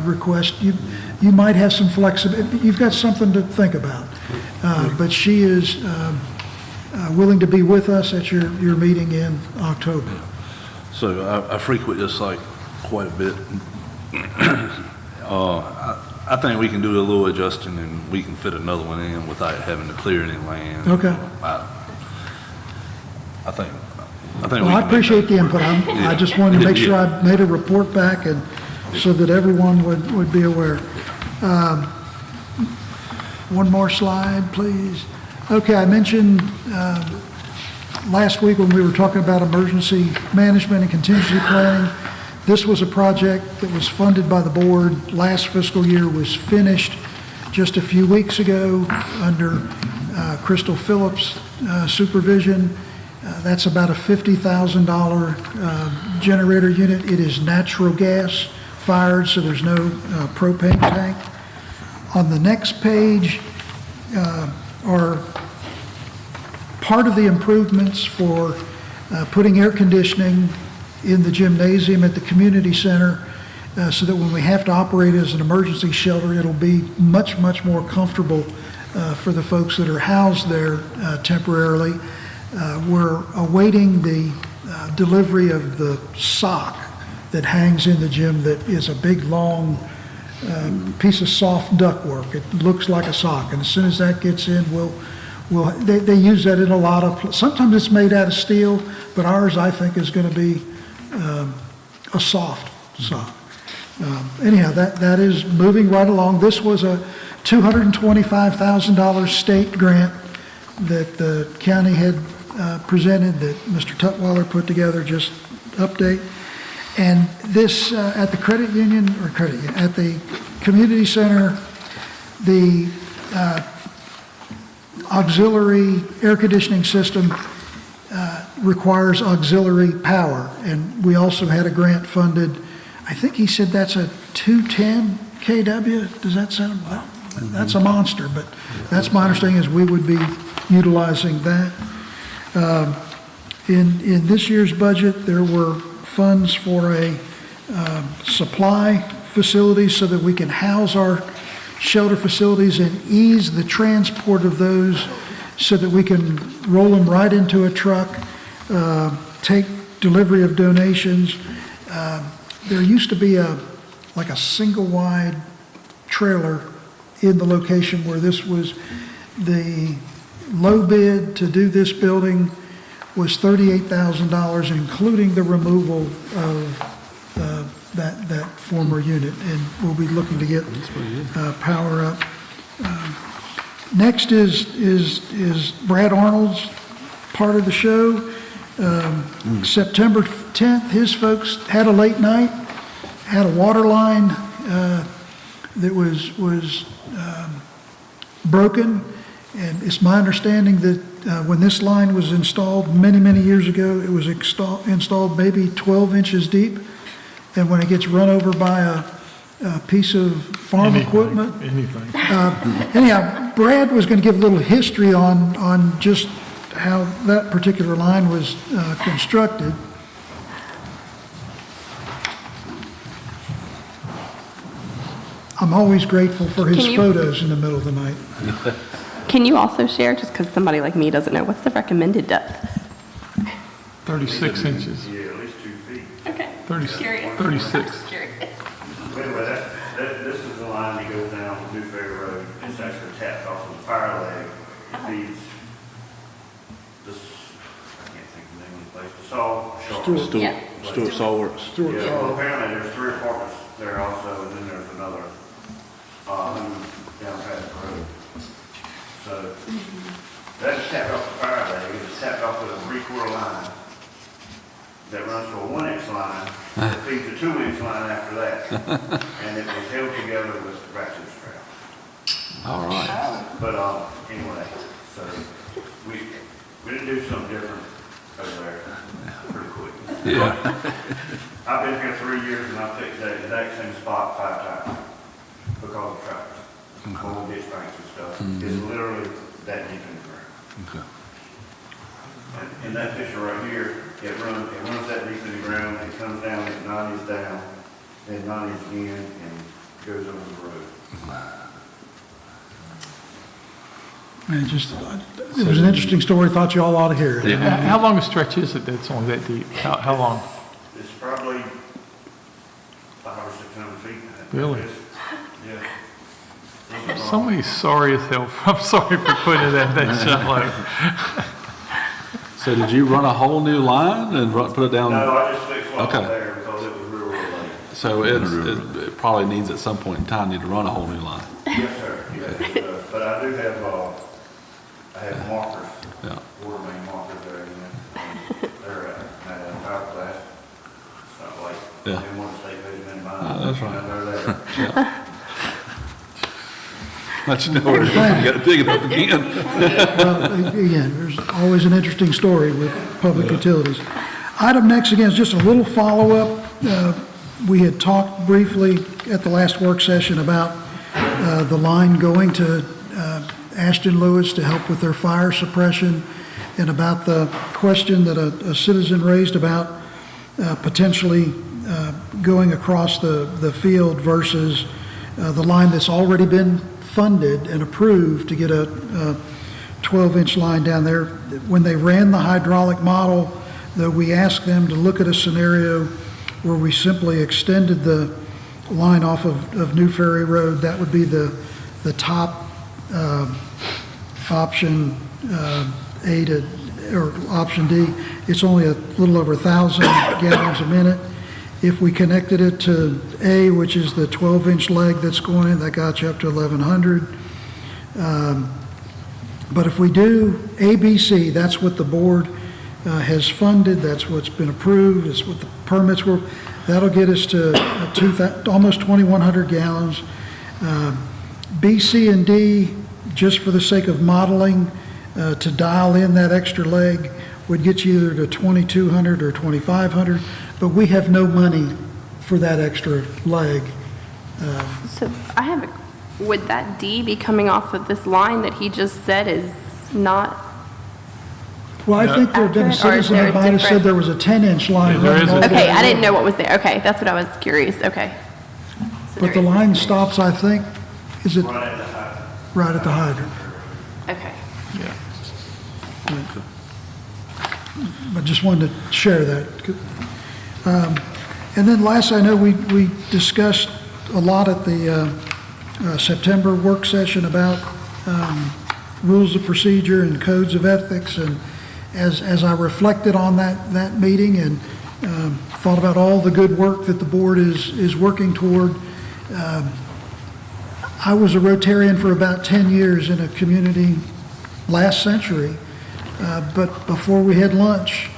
request, you might have some flexibility. You've got something to think about. But she is willing to be with us at your meeting in October. So I frequent this site quite a bit. I think we can do a little adjusting and we can fit another one in without having to clear any land. Okay. I think Well, I appreciate the input. I just wanted to make sure I made a report back and so that everyone would be aware. One more slide, please. Okay, I mentioned Last week when we were talking about emergency management and contingency planning, this was a project that was funded by the board last fiscal year, was finished just a few weeks ago under Crystal Phillips' supervision. That's about a $50,000 generator unit. It is natural gas fired, so there's no propane tank. On the next page are part of the improvements for putting air conditioning in the gymnasium at the community center so that when we have to operate as an emergency shelter, it'll be much, much more comfortable for the folks that are housed there temporarily. We're awaiting the delivery of the sock that hangs in the gym that is a big, long piece of soft ductwork. It looks like a sock, and as soon as that gets in, they use that in a lot of, sometimes it's made out of steel, but ours, I think, is going to be a soft sock. Anyhow, that is moving right along. This was a $225,000 state grant that the county had presented, that Mr. Tutwiler put together, just update. And this, at the credit union, at the community center, the auxiliary air conditioning system requires auxiliary power. And we also had a grant funded, I think he said that's a 210 kW. Does that sound, well, that's a monster, but that's my understanding is we would be utilizing that. In this year's budget, there were funds for a supply facility so that we can house our shelter facilities and ease the transport of those so that we can roll them right into a truck, take delivery of donations. There used to be like a single wide trailer in the location where this was. The low bid to do this building was $38,000, including the removal of that former unit, and we'll be looking to get power up. Next is Brad Arnold's part of the show. September 10th, his folks had a late night, had a water line that was broken, and it's my understanding that when this line was installed many, many years ago, it was installed maybe 12 inches deep, and when it gets run over by a piece of farm equipment. Anyhow, Brad was going to give a little history on just how that particular line was constructed. I'm always grateful for his photos in the middle of the night. Can you also share, just because somebody like me doesn't know, what's the recommended depth? 36 inches. Yeah, at least 2 feet. Okay. 36. Anyway, this is the line that goes down New Ferry Road. It's actually tapped off of the fire leg. It feeds this, I can't think of the name of the place, the Saw Shop. Stuart Sawworks. Yeah, well, apparently there's 3 apartments there also, and then there's another, down past the road. So, that's tapped off the fire leg. It's tapped off with a 3/4 line that runs to a 1-inch line, that feeds a 2-inch line after that. And it was held together with ratchet strap. All right. But, anyway, so we didn't do something different over there pretty quick. Yeah. I've been here 3 years and I've fixed that exact same spot 5 times because of traffic. Old ditch banks and stuff. It's literally that deep in the ground. Okay. And that picture right here, it runs that deep in the ground, it comes down, it 90s down, then 90s again, and goes over the road. And it was an interesting story, thought you all ought to hear it. Yeah. How long a stretch is it that's only that deep? How long? It's probably 500 or 600 feet. Really? Yeah. Somebody's sorry as hell. I'm sorry for putting it at that shallow. So did you run a whole new line and put it down? No, I just fixed what was Okay. there because it was real late. So it probably needs at some point in time need to run a whole new line. Yes, sir. Yes, it does. But I do have, I have markers. Yeah. Water main markers there. That's right. Let you know where you got to dig it up again. Well, again, there's always an interesting story with public utilities. Item next, again, is just a little follow-up. We had talked briefly at the last work session about the line going to Ashton Lewis to help with their fire suppression, and about the question that a citizen raised about potentially going across the field versus the line that's already been funded and approved to get a 12-inch line down there. When they ran the hydraulic model, that we asked them to look at a scenario where we simply extended the line off of New Ferry Road. That would be the top option A to, or option D. It's only a little over 1,000 gallons a minute. If we connected it to A, which is the 12-inch leg that's going in, that got you up to 1,100. But if we do A, B, C, that's what the board has funded, that's what's been approved, that's what the permits were, that'll get us to almost 2,100 gallons. B, C, and D, just for the sake of modeling, to dial in that extra leg, would get you either to 2,200 or 2,500, but we have no money for that extra leg. So I have, would that D be coming off of this line that he just said is not? Well, I think there had been a accurate, or is citizen there that might have said different- there was a 10-inch line. Yeah, there running is a- all the way Okay, I didn't around. know what was there. Okay, that's what I was curious. Okay. So But the there is- line stops, I think, is it? Right at the hydrant. Okay. I just wanted to share that. And then last, I know we discussed a lot at the September work session about rules of procedure and codes of ethics, and as I reflected on that meeting and thought about all the good work that the board is working toward, I was a Rotarian for about 10 years in a community last century, but before we had lunch,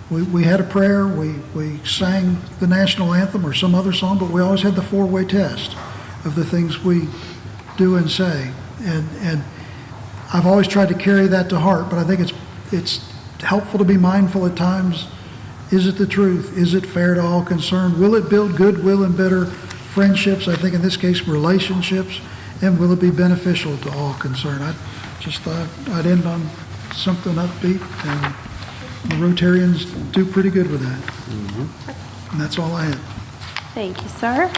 we had a prayer, we sang the national anthem or some other song, but we always had the four-way test of the things we do and say. And I've always tried to carry that to heart, but I think it's helpful to be mindful at times. Is it the truth? Is it fair to all concerned? Will it build goodwill and better friendships? I think in this case, relationships. And will it be beneficial to all concerned? I just thought I'd end on something upbeat, and the Rotarians do pretty good with that. And that's all I had. Thank you, sir.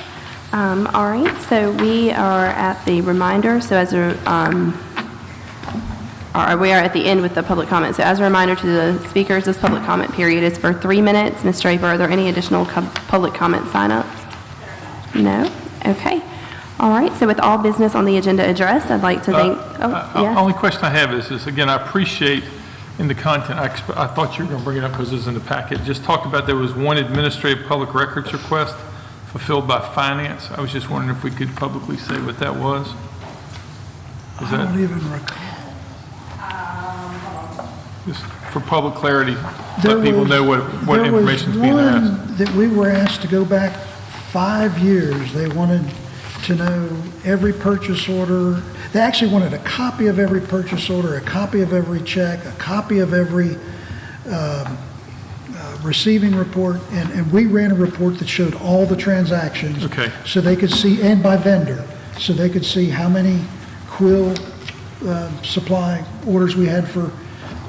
All right, so we are at the reminder. So as a, we are at the end with the public comment. So as a reminder to the speakers, this public comment period is for 3 minutes. Ms. Draper, are there any additional public comment sign-ups? No? Okay. All right, so with all business on the agenda addressed, I'd like to thank, yes? Only question I have is, again, I appreciate in the content, I thought you were going to bring it up because it was in the packet, just talked about there was one administrative public records request fulfilled by finance. I was just wondering if we could publicly say what that was? I don't even recall. Just for public clarity, let people know what information is being asked. There was one that we were asked to go back 5 years. They wanted to know every purchase order. They actually wanted a copy of every purchase order, a copy of every check, a copy of every receiving report, and we ran a report that showed all the transactions. Okay. So they could see, and by vendor, so they could see how many quill supply orders we had for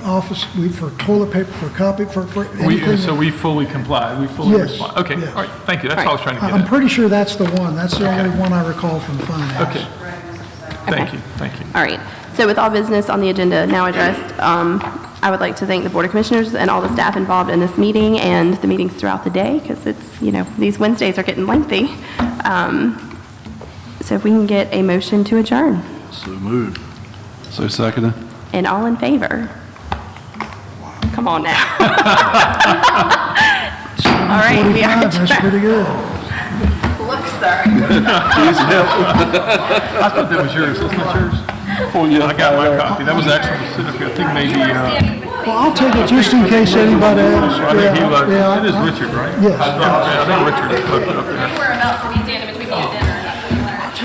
office, for toilet paper, for copy, for anything. So we fully complied, we fully Yes, respond. Okay, yes. all right, thank you, that's all I was trying to get I'm at. pretty sure that's the one. That's the only one I recall from finance. Okay. Thank you, thank you. All right, so with all business on the agenda now addressed, I would like to thank the Board of Commissioners and all the staff involved in this meeting and the meetings throughout the day, because it's, these Wednesdays are getting lengthy. So if we can get a motion to adjourn, So moved. So seconded. and all in favor? Come on now. All right, we are 45, that's pretty good. Look, sir. I thought that was yours, that's not yours? I got my copy. That was actually sitting up here. I think maybe, Well, I'll take it just in case anybody asks. I think he was, Yeah, it is Richard, right? Yes. Yeah, I think Richard put it up there. We're about to be